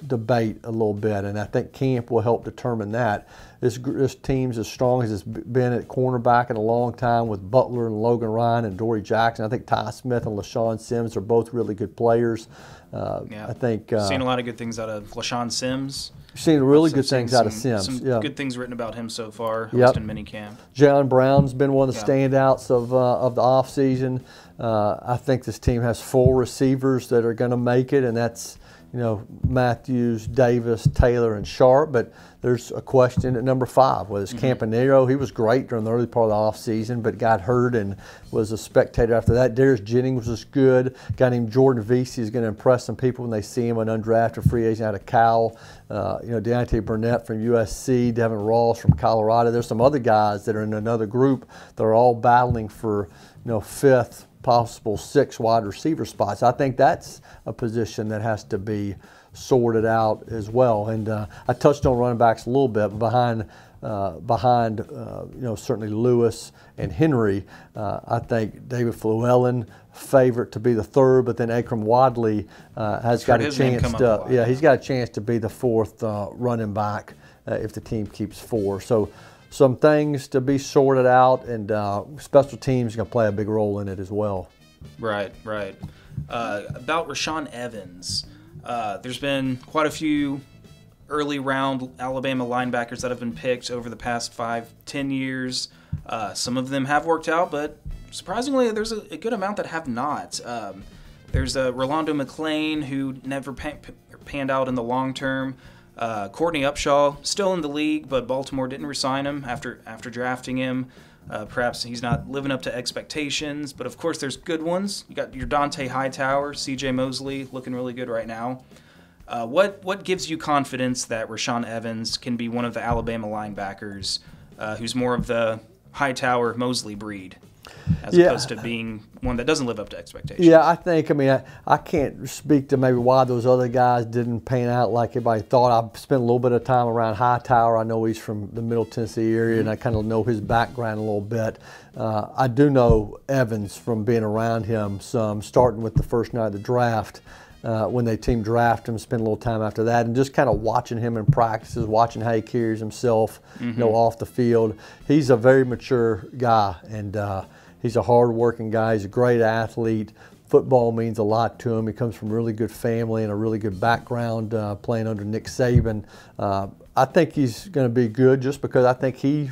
debate a little bit, and I think camp will help determine that. This team's as strong as it's been at cornerback in a long time with Butler and Logan Ryan and Dory Jackson. I think Ty Smith and LaShawn Sims are both really good players. I think seen a lot of good things out of LaShawn Sims. Seen really good things out of Sims. Some good things written about him so far, at least in minicamp. Jalen Brown's been one of the standouts of the offseason. I think this team has 4 receivers that are going to make it, and that's Matthews, Davis, Taylor, and Sharp. But there's a question at number 5, whether it's Campanero. He was great during the early part of the offseason, but got hurt and was a spectator after that. Darius Jennings was good. A guy named Jordan Vesey is going to impress some people when they see him, an undrafted free agent out of Cal. Deontay Burnett from USC, Devin Ross from Colorado. There's some other guys that are in another group that are all battling for 5th, possible 6 wide receiver spots. I think that's a position that has to be sorted out as well. And I touched on running backs a little bit, but behind certainly Lewis and Henry, I think David Fluellen favorite to be the 3rd, but then Akram Wadley has got a chance to he's got a chance to be the 4th running back if the team keeps 4. So some things to be sorted out, and special teams are going to play a big role in it as well. Right. About Rashaan Evans, there's been quite a few early round Alabama linebackers that have been picked over the past 5-10 years. Some of them have worked out, but surprisingly, there's a good amount that have not. There's Rolando McClain, who never panned out in the long term. Courtney Upshaw, still in the league, but Baltimore didn't re-sign him after drafting him. Perhaps he's not living up to expectations, but of course there's good ones. You got your Dante Hightower, C.J. Mosley, looking really good right now. What gives you confidence that Rashaan Evans can be one of the Alabama linebackers who's more of the Hightower-Mosley breed, as opposed to being one that doesn't live up to expectations? Yeah, I mean, I can't speak to maybe why those other guys didn't pan out like everybody thought. I've spent a little bit of time around Hightower. I know he's from the Middle Tennessee area, and I kind of know his background a little bit. I do know Evans from being around him some, starting with the first night of the draft. When they team draft him, spend a little time after that, and just kind of watching him in practices, watching how he carries himself, off the field. He's a very mature guy, and he's a hard-working guy. He's a great athlete. Football means a lot to him. He comes from a really good family and a really good background, playing under Nick Saban. I think he's going to be good just because I think he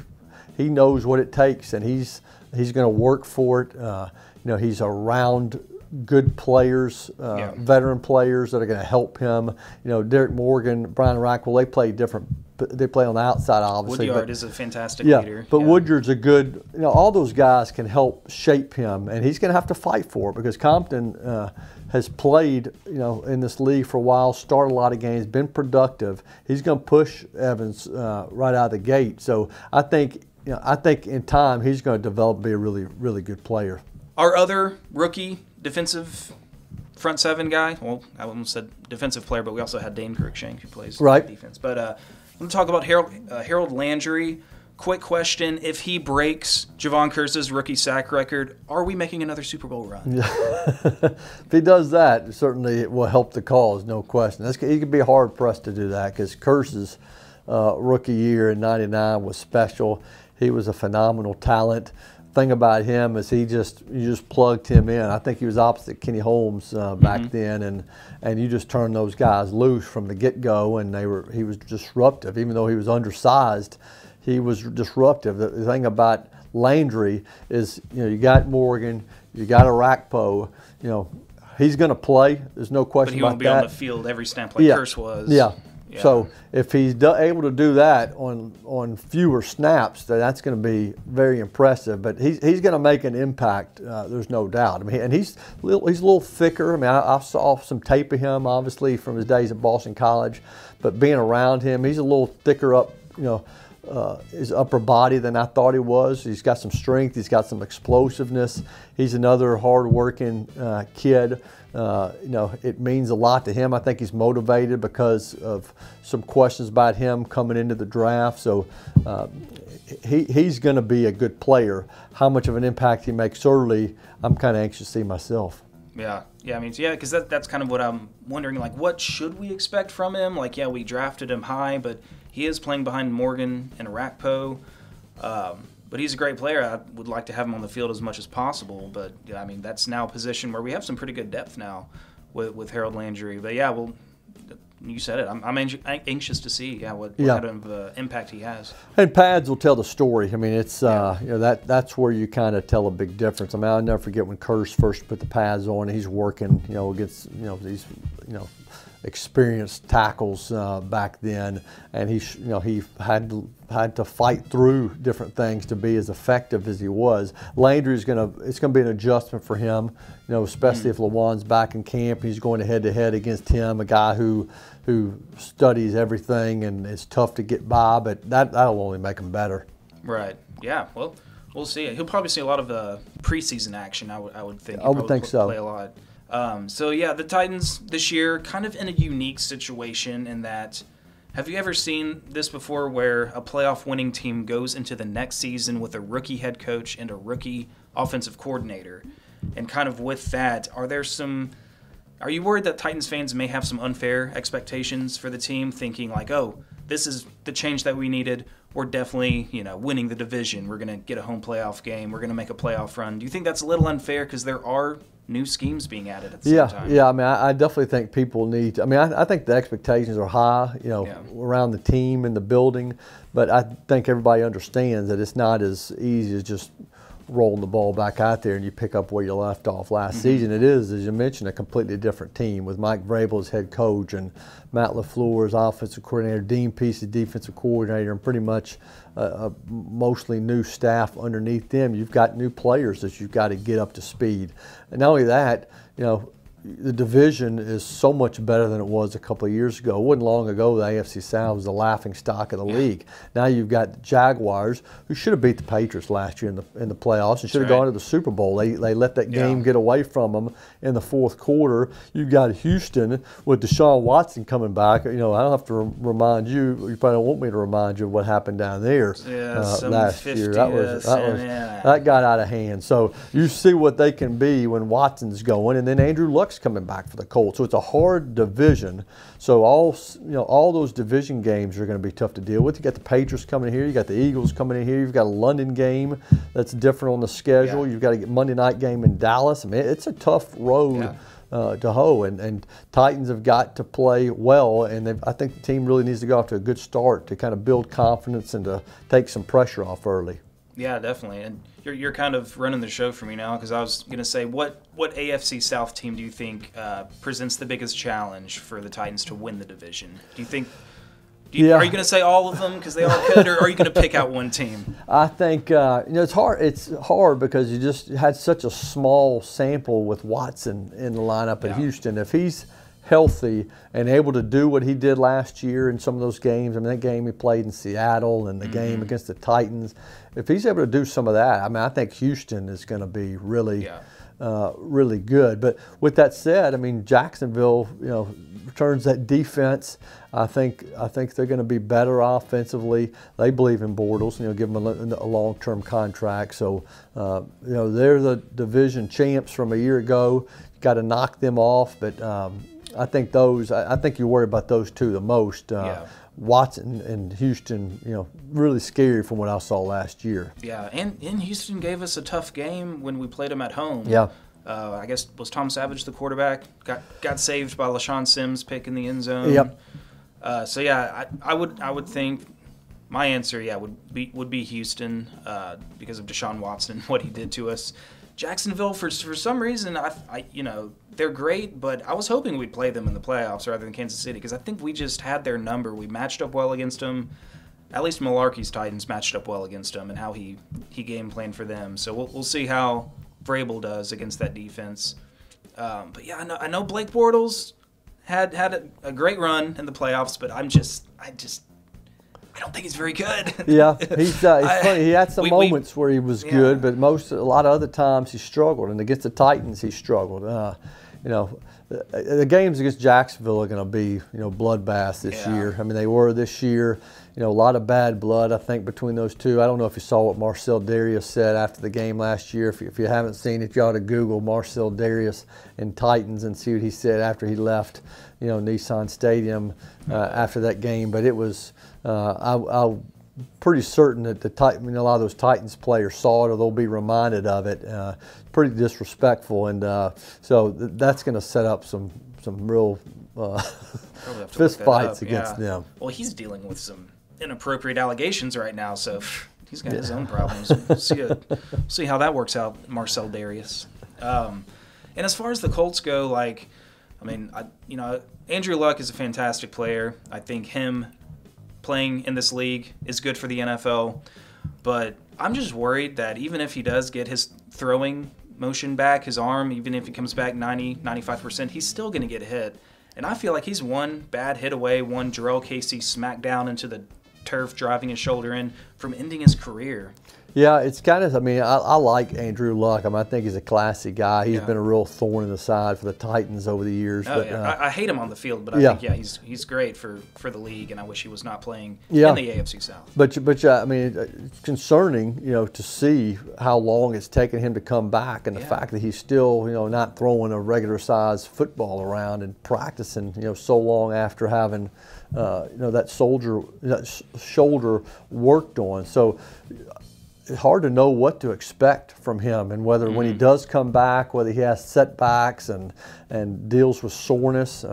knows what it takes, and he's going to work for it. He's around good players, veteran players that are going to help him. Derek Morgan, Brian Rackwell, they play different. They play on the outside, obviously. Woodyard is a fantastic leader. But Woodyard's a good. All those guys can help shape him, and he's going to have to fight for it because Compton has played, in this league for a while, started a lot of games, been productive. He's going to push Evans right out of the gate. So I think in time he's going to develop, be a really, really good player. Our other rookie defensive front seven guy, well, I almost said defensive player, but we also had Dane Cruikshank who plays defense. But I'm going to talk about Harold Landry. Quick question: if he breaks Javon Curse's rookie sack record, are we making another Super Bowl run? If he does that, certainly it will help the cause, no question. He could be hard pressed to do that because Curse's rookie year in '99 was special. He was a phenomenal talent. Thing about him is you just plugged him in. I think he was opposite Kenny Holmes back then, and you just turned those guys loose from the get-go, and he was disruptive. Even though he was undersized, he was disruptive. The thing about Landry is, you got Morgan, you got Arakpo, he's going to play. There's no question about that. But he won't be on the field every snap like Curse was. Yeah. So if he's able to do that on fewer snaps, that's going to be very impressive. But he's going to make an impact. There's no doubt. I mean, and he's a little thicker. I mean, I saw some tape of him, obviously, from his days at Boston College. But being around him, he's a little thicker up, his upper body than I thought he was. He's got some strength. He's got some explosiveness. He's another hard-working kid. It means a lot to him. I think he's motivated because of some questions about him coming into the draft. So he's going to be a good player. How much of an impact he makes early, I'm kind of anxious to see myself. Yeah, I mean, because that's kind of what I'm wondering. Like, what should we expect from him? Like, we drafted him high, but he is playing behind Morgan and Arakpo. But he's a great player. I would like to have him on the field as much as possible. But, I mean, that's now a position where we have some pretty good depth now with Harold Landry. But, well, you said it. I'm anxious to see what kind of impact he has. And pads will tell the story. I mean, it's that's where you kind of tell a big difference. I mean, I'll never forget when Curse first put the pads on. He's working, against these experienced tackles back then, and he had to fight through different things to be as effective as he was. Landry's it's gonna be an adjustment for him, especially if Lawan's back in camp. He's going head to head against him, a guy who studies everything, and it's tough to get by, but that'll only make him better. Right. Yeah. Well, we'll see. He'll probably see a lot of preseason action. I would think. I would think so. Play a lot. The Titans this year kind of in a unique situation in that, have you ever seen this before where a playoff winning team goes into the next season with a rookie head coach and a rookie offensive coordinator? And kind of with that, are you worried that Titans fans may have some unfair expectations for the team, thinking like, oh, this is the change that we needed. We're definitely, winning the division. We're going to get a home playoff game. We're going to make a playoff run. Do you think that's a little unfair because there are new schemes being added at the same time? Yeah. I mean, I definitely think people need to. I mean, I think the expectations are high, around the team and the building. But I think everybody understands that it's not as easy as just rolling the ball back out there and you pick up where you left off last season. It is, as you mentioned, a completely different team with Mike Vrabel as head coach and Matt LaFleur as offensive coordinator, Dean Pease as defensive coordinator, and pretty much a mostly new staff underneath them. You've got new players that you've got to get up to speed. And not only that, the division is so much better than it was a couple of years ago. It wasn't long ago the AFC South was the laughing stock of the league. Now you've got the Jaguars, who should have beat the Patriots last year in the playoffs and should have gone to the Super Bowl. They let that game get away from them in the fourth quarter. You've got Houston with Deshaun Watson coming back. I don't have to remind you. You probably don't want me to remind you of what happened down there last year. That got out of hand. So you see what they can be when Watson's going, and then Andrew Luck's coming back for the Colts. So it's a hard division. So all those division games are going to be tough to deal with. You got the Patriots coming in here. You got the Eagles coming in here. You've got a London game that's different on the schedule. You've got to get Monday night game in Dallas. I mean, it's a tough road to hoe, and Titans have got to play well, and I think the team really needs to go off to a good start to kind of build confidence and to take some pressure off early. Yeah, definitely. And you're kind of running the show for me now, because I was going to say, what AFC South team do you think presents the biggest challenge for the Titans to win the division? Do you think? Are you going to say all of them because they all could, or are you going to pick out one team? I think it's hard. It's hard because you just had such a small sample with Watson in the lineup at Houston. If he's healthy and able to do what he did last year in some of those games. I mean, that game he played in Seattle and the game against the Titans. If he's able to do some of that, I mean, I think Houston is going to be really, really good. But with that said, I mean, Jacksonville, returns that defense. I think they're going to be better offensively. They believe in Bortles, give him a long-term contract. So, they're the division champs from a year ago. Got to knock them off, but I think you worry about those two the most. Watson and Houston, really scary from what I saw last year. Yeah, and Houston gave us a tough game when we played them at home. Yeah. I guess, was Tom Savage the quarterback? Got saved by LaShawn Sims picking the end zone. Yep. I would think my answer, would be Houston because of Deshaun Watson and what he did to us. Jacksonville, for some reason, they're great, but I was hoping we'd play them in the playoffs rather than Kansas City, because I think we just had their number. We matched up well against them. At least Malarkey's Titans matched up well against them and how he game planned for them. So we'll see how Vrabel does against that defense. But yeah, I know Blake Bortles had a great run in the playoffs, but I don't think he's very good. Yeah, he's funny. He had some moments where he was good, but a lot of other times he struggled. And against the Titans, he struggled. The games against Jacksonville are going to be, bloodbaths this year. I mean, they were this year. A lot of bad blood, I think, between those two. I don't know if you saw what Marcel Darius said after the game last year. If you haven't seen it, you ought to Google Marcel Darius and Titans and see what he said after he left, Nissan Stadium after that game. But it was, I'm pretty certain that a lot of those Titans players saw it, or they'll be reminded of it. Pretty disrespectful, and so that's going to set up some real fist fights against them. Well, he's dealing with some inappropriate allegations right now, so he's got his own problems. We'll see how that works out, Marcel Darius. And as far as the Colts go, Andrew Luck is a fantastic player. I think him playing in this league is good for the NFL, but I'm just worried that even if he does get his throwing motion back, his arm, even if he comes back 95%, he's still going to get hit. And I feel like he's one bad hit away, one Jarrell Casey smackdown into the turf, driving his shoulder in, from ending his career. Yeah, it's kind of, I like Andrew Luck. I think he's a classy guy. He's been a real thorn in the side for the Titans over the years. I hate him on the field, but I think, he's great for the league, and I wish he was not playing in the AFC South. But it's concerning, to see how long it's taken him to come back, and the fact that he's still, not throwing a regular-sized football around and practicing, so long after having, that shoulder worked on. So it's hard to know what to expect from him, and whether when he does come back, whether he has setbacks and deals with soreness.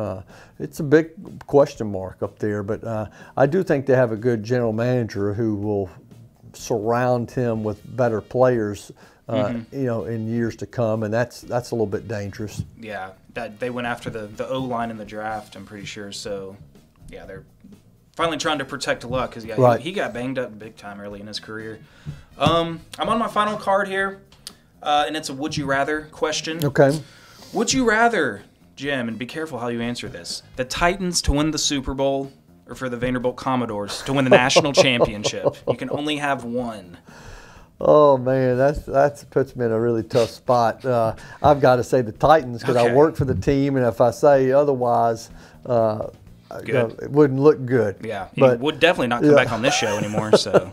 It's a big question mark up there, but I do think they have a good general manager who will surround him with better players in years to come, and that's a little bit dangerous. Yeah, that they went after the O-line in the draft, I'm pretty sure. So, yeah, they're finally trying to protect Luck because he got banged up big time early in his career. I'm on my final card here, and it's a would you rather question. Okay. Would you rather, Jim, and be careful how you answer this, the Titans to win the Super Bowl or for the Vanderbilt Commodores to win the national championship? You can only have one. Oh man, that puts me in a really tough spot. I've got to say the Titans because I work for the team, and if I say otherwise, it wouldn't look good. Yeah, but would definitely not come back on this show anymore. So,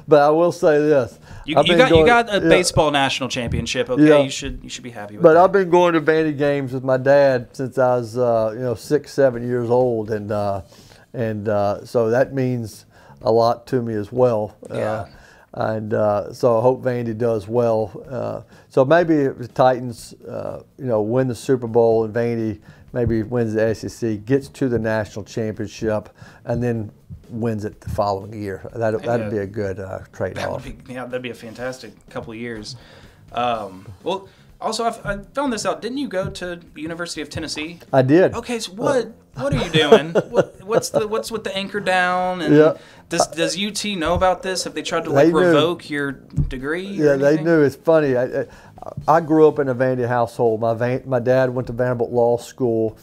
but I will say this: you got a baseball national championship. Okay, you should be happy with that. But I've been going to Vandy games with my dad since I was 6-7 years old, and so that means a lot to me as well. Yeah. So I hope Vandy does well. So maybe if the Titans, win the Super Bowl and Vandy maybe wins the SEC, gets to the national championship, and then wins it the following year. That'd be a good trade-off. That'd be a fantastic couple of years. Well, also I found this out. Didn't you go to the University of Tennessee? I did. Okay, so what are you doing? What's with the anchor down? And does UT know about this? Have they tried to revoke your degree? Yeah, they knew. It's funny. I grew up in a Vandy household. My dad went to Vanderbilt Law School,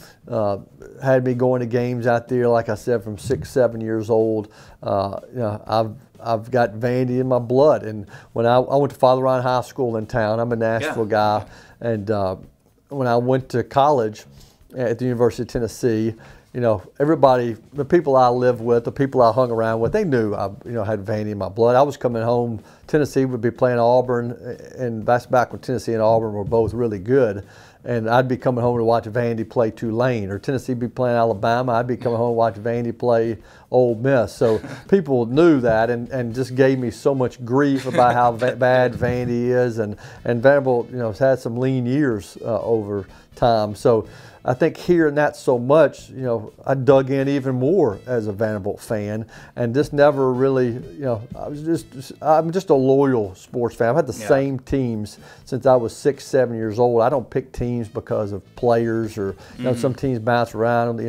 had me going to games out there, like I said, from 6-7 years old. I've got Vandy in my blood. And when I went to Father Ryan High School in town, I'm a Nashville guy. And when I went to college at the University of Tennessee, everybody, the people I lived with, the people I hung around with, they knew I, had Vandy in my blood. I was coming home. Tennessee would be playing Auburn, and that's back when Tennessee and Auburn were both really good. And I'd be coming home to watch Vandy play Tulane, or Tennessee be playing Alabama. I'd be coming home to watch Vandy play Ole Miss. So people knew that and just gave me so much grief about how bad Vandy is. And Vanderbilt, has had some lean years over time. So I think hearing that so much, I dug in even more as a Vanderbilt fan, and just never really, I'm just a loyal sports fan. I've had the same teams since I was 6-7 years old. I don't pick teams because of players or, some teams bounce around.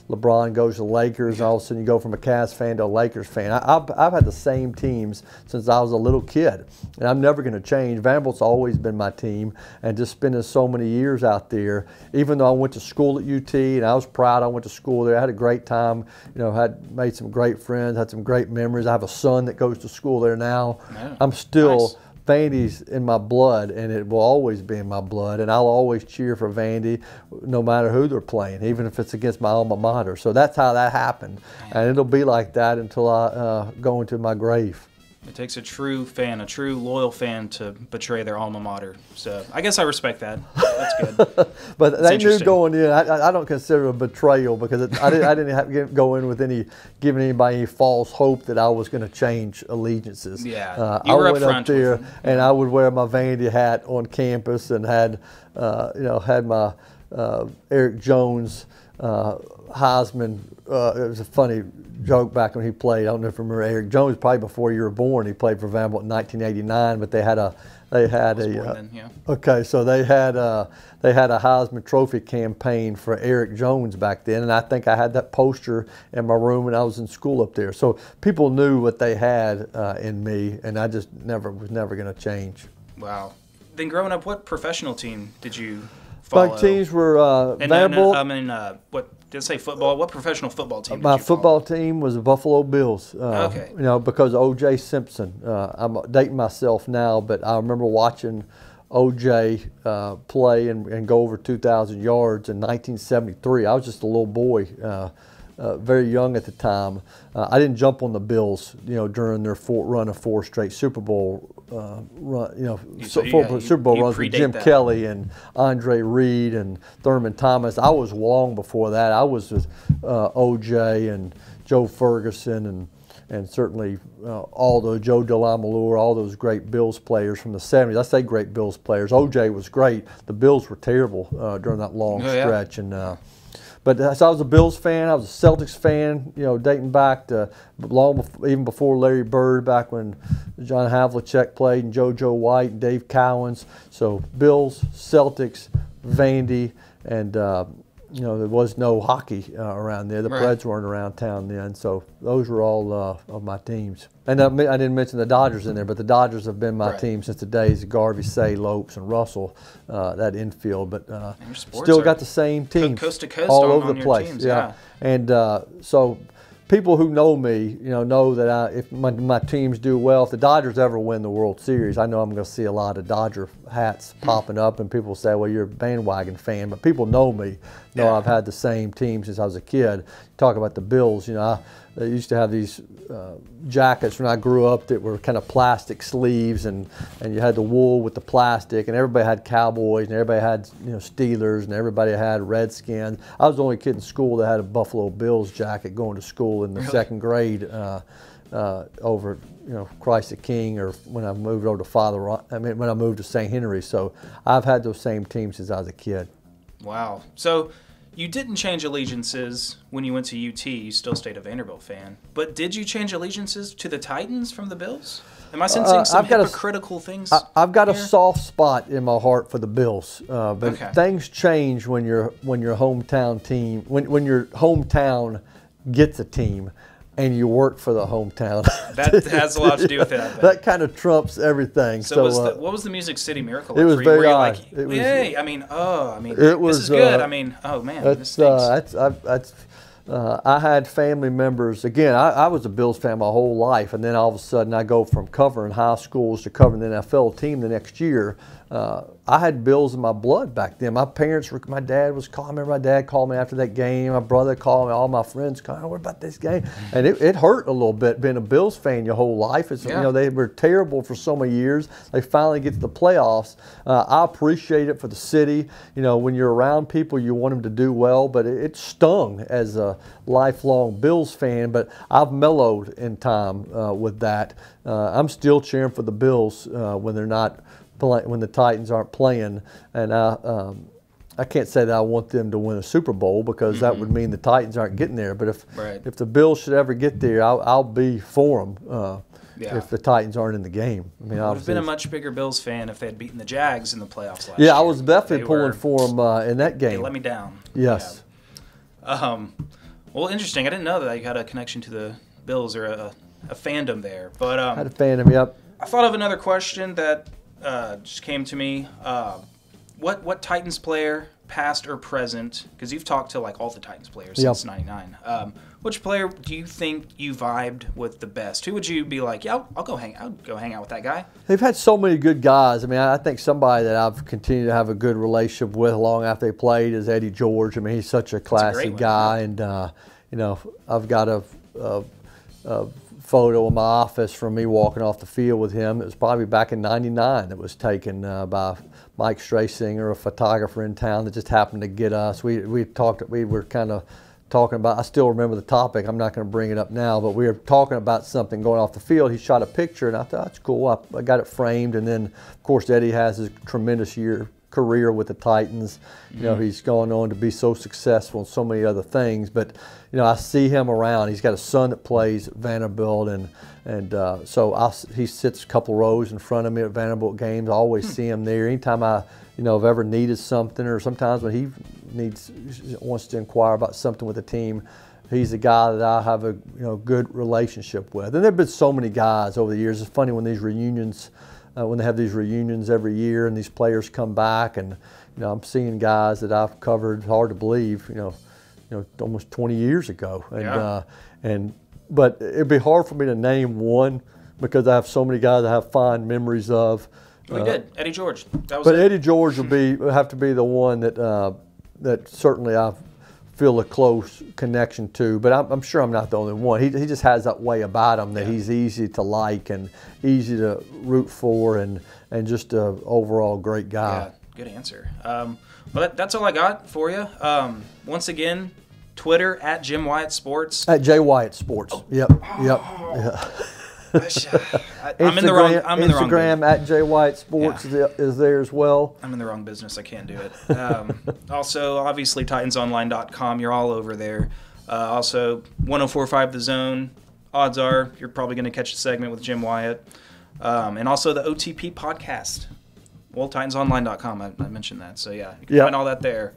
LeBron goes to the Lakers, and all of a sudden you go from a Cavs fan to a Lakers fan. I've had the same teams since I was a little kid, and I'm never going to change. Vanderbilt's always been my team, and just spending so many years out there, even though I went to school at UT, and I was proud I went to school there. I had a great time, had made some great friends, had some great memories. I have a son that goes to school there now. Yeah. I'm still, Vandy's in my blood, and it will always be in my blood, and I'll always cheer for Vandy no matter who they're playing, even if it's against my alma mater. So that's how that happened, and it'll be like that until I go into my grave. It takes a true fan, a true loyal fan, to betray their alma mater. So I guess I respect that. That's good. But they knew going in. I don't consider it a betrayal because I didn't have to go in with giving anybody any false hope that I was going to change allegiances. Yeah, I went up there and I would wear my Vandy hat on campus and had my Eric Jones Heisman. It was a funny joke back when he played. I don't know if you remember Eric Jones, probably before you were born. He played for Vanderbilt in 1989, but they had a okay, so they had a Heisman Trophy campaign for Eric Jones back then, and I think I had that poster in my room when I was in school up there. So people knew what they had in me, and I just was never going to change. Wow. Then growing up, what professional team did you follow? My teams were Vanderbilt. What did it say football? What professional football team did My you football follow? team was the Buffalo Bills. Okay. Because O.J. Simpson. I'm dating myself now, but I remember watching O.J. Play and go over 2,000 yards in 1973. I was just a little boy, very young at the time. I didn't jump on the Bills, during their run of 4 straight Super Bowl Super Bowl runs with Jim Kelly and Andre Reed and Thurman Thomas. I was long before that. I was with O.J. and Joe Ferguson and certainly all the Joe DeLamalure, all those great Bills players from the 70s. I say great Bills players. O.J. was great. The Bills were terrible during that long stretch. And But so I was a Bills fan. I was a Celtics fan, dating back to even before Larry Bird, back when John Havlicek played, and JoJo White and Dave Cowens. So Bills, Celtics, Vandy, and there was no hockey around there. The Preds weren't around town then, so those were all of my teams. And I didn't mention the Dodgers in there, but the Dodgers have been my team since the days of Garvey, Say, Lopes, and Russell, that infield. But still got the same teams coast to coast all over the your place. Teams, yeah. And so people who know me, know that if my teams do well, if the Dodgers ever win the World Series, I know I'm going to see a lot of Dodger hats popping up, and people say, well, you're a bandwagon fan. But people know me, I've had the same team since I was a kid. Talk about the Bills, I used to have these jackets when I grew up that were kind of plastic sleeves, and you had the wool with the plastic, and everybody had Cowboys, and everybody had Steelers, and everybody had Redskins. I was the only kid in school that had a Buffalo Bills jacket going to school in the second grade over Christ the King, or when I moved over to when I moved to St. Henry. So I've had those same teams since I was a kid. Wow. So you didn't change allegiances when you went to UT. You still stayed a Vanderbilt fan. But did you change allegiances to the Titans from the Bills? Am I sensing some hypocritical things? I've got a soft spot in my heart for the Bills, but things change when your hometown team, when your hometown gets a team, and you work for the hometown. That has a lot to do with it, I bet. That kind of trumps everything. So what was the Music City Miracle like? It was very odd. Like, yay! This is good. Oh man, this stinks. I had family members. Again, I was a Bills fan my whole life, and then all of a sudden I go from covering high schools to covering the NFL team the next year. I had Bills in my blood back then. My dad was calling me. My dad called me after that game. My brother called me. All my friends called me, what about this game? And it hurt a little bit being a Bills fan your whole life. They were terrible for so many years. They finally get to the playoffs. I appreciate it for the city. When you're around people, you want them to do well, but it stung as a lifelong Bills fan. But I've mellowed in time with that. I'm still cheering for the Bills when they're not when the Titans aren't playing, and I can't say that I want them to win a Super Bowl, because that would mean the Titans aren't getting there. But if the Bills should ever get there, I'll be for them if the Titans aren't in the game. I would have been a much bigger Bills fan if they had beaten the Jags in the playoffs last year. Yeah, I was definitely pulling for them in that game. They let me down. Yes. Yeah. Well, interesting. I didn't know that you had a connection to the Bills, or a fandom there. But I had a fandom. Yep. I thought of another question that just came to me. What Titans player, past or present, because you've talked to all the Titans players since '99, which player do you think you vibed with the best? Who would you be like, yeah, I'll go hang out with that guy? They've had so many good guys. I think somebody that I've continued to have a good relationship with long after they played is Eddie George. He's such a classy guy, and I've got a photo in my office from me walking off the field with him. It was probably back in '99 that was taken by Mike Strasinger, a photographer in town that just happened to get us. We were kind of talking about, I still remember the topic, I'm not going to bring it up now, but we were talking about something going off the field. He shot a picture, and I thought, that's cool. I got it framed, and then, of course, Eddie has his tremendous career with the Titans. He's gone on to be so successful in so many other things, but I see him around. He's got a son that plays at Vanderbilt, and so he sits a couple rows in front of me at Vanderbilt games. I always see him there. Anytime I've ever needed something, or sometimes when he wants to inquire about something with the team, he's a guy that I have a good relationship with. And there've been so many guys over the years. It's funny when these reunions. When they have these reunions every year and these players come back, and I'm seeing guys that I've covered, hard to believe, almost 20 years ago, but it'd be hard for me to name one, because I have so many guys I have fond memories of. We did Eddie George. That was but Eddie George would have to be the one that certainly I feel a close connection to, but I'm sure I'm not the only one. He just has that way about him that he's easy to like and easy to root for, and just an overall great guy. Yeah, good answer. Well, that's all I got for you. Once again, Twitter at Jim Wyatt Sports. At J Wyatt Sports. Yep. Yeah. I'm in the wrong. I'm in the wrong. Instagram at J Wyatt Sports is there as well. I'm in the wrong business. I can't do it. Also, obviously, TitansOnline.com. You're all over there. Also, 104.5 The Zone. Odds are you're probably going to catch a segment with Jim Wyatt. And also the OTP podcast. Well, TitansOnline.com. I mentioned that. So, yeah, you can find all that there.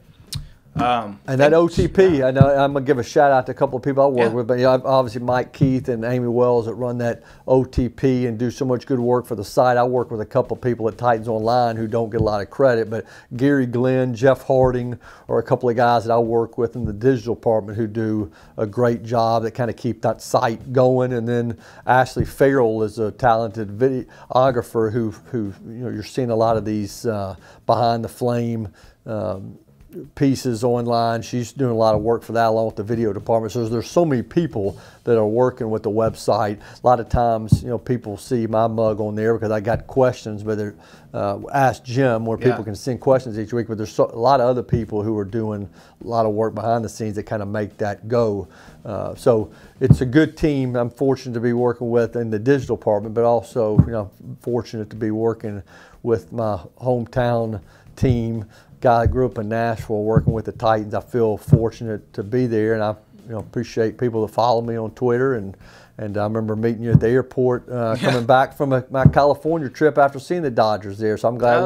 And that OTP, I know I'm going to give a shout out to a couple of people I work with, but obviously Mike Keith and Amy Wells that run that OTP and do so much good work for the site. I work with a couple of people at Titans Online who don't get a lot of credit, but Gary Glenn, Jeff Harding are a couple of guys that I work with in the digital department who do a great job that kind of keep that site going. And then Ashley Farrell is a talented videographer who you're seeing a lot of these behind the flame pieces online. She's doing a lot of work for that along with the video department. So there's so many people that are working with the website. A lot of times, people see my mug on there because I got questions, but they're Ask Jim, where people can send questions each week. But there's a lot of other people who are doing a lot of work behind the scenes that kind of make that go. So it's a good team I'm fortunate to be working with in the digital department, but also fortunate to be working with my hometown team. Guy grew up in Nashville working with the Titans. I feel fortunate to be there, and I appreciate people that follow me on Twitter. And I remember meeting you at the airport coming back from my California trip after seeing the Dodgers there. So I'm glad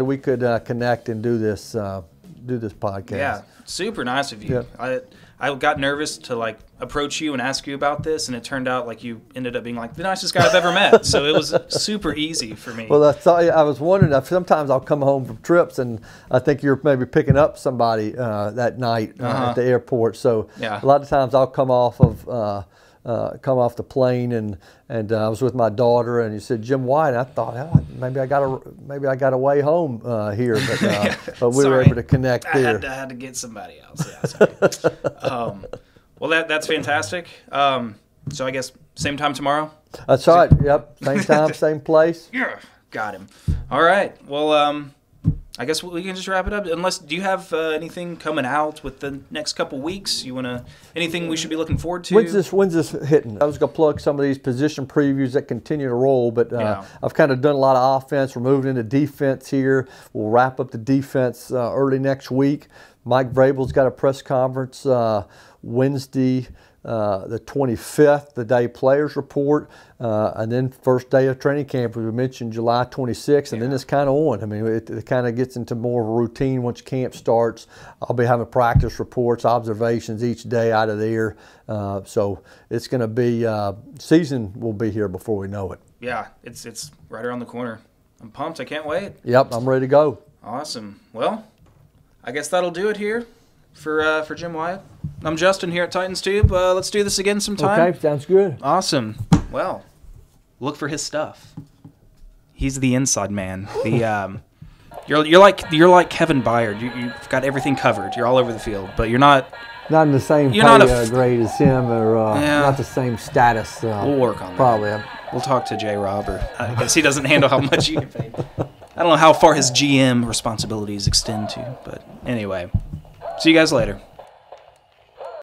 we could connect and do this podcast. Yeah, super nice of you. Yeah. I got nervous to approach you and ask you about this, and it turned out like you ended up being the nicest guy I've ever met. So it was super easy for me. Well, I was wondering. Sometimes I'll come home from trips, and I think you're maybe picking up somebody that night at the airport. So a lot of times I'll come off the plane, and I was with my daughter, and you said Jim Wyatt. And I thought maybe I got a way home here, but we were able to connect there. I had to get somebody else. Yeah, sorry. Well, that's fantastic. So I guess same time tomorrow. That's right. Yep, same time, same place. Yeah, got him. All right. Well, I guess we can just wrap it up. Do you have anything coming out with the next couple weeks? Anything we should be looking forward to? When's this hitting? I was going to plug some of these position previews that continue to roll, but I've kind of done a lot of offense. We're moving into defense here. We'll wrap up the defense early next week. Mike Vrabel's got a press conference Wednesday, the 25th, the day players report, and then first day of training camp, we mentioned July 26th, and then it's kind of on. I mean, it kind of gets into more of a routine once camp starts. I'll be having practice reports, observations each day out of there. So it's going to be, season will be here before we know it. Yeah, it's right around the corner. I'm pumped. I can't wait. Yep, I'm ready to go. Awesome. Well, I guess that'll do it here for Jim Wyatt. I'm Justin here at Titans Tube. Let's do this again sometime. Okay, sounds good. Awesome. Well, look for his stuff. He's the inside man. You're like Kevin Byard. You've got everything covered. You're all over the field, but you're not. Not in the same grade as him, or not the same status. We'll work on that. Probably. We'll talk to J. Rob, or I guess he doesn't handle how much you get paid. I don't know how far his GM responsibilities extend to, but anyway. See you guys later.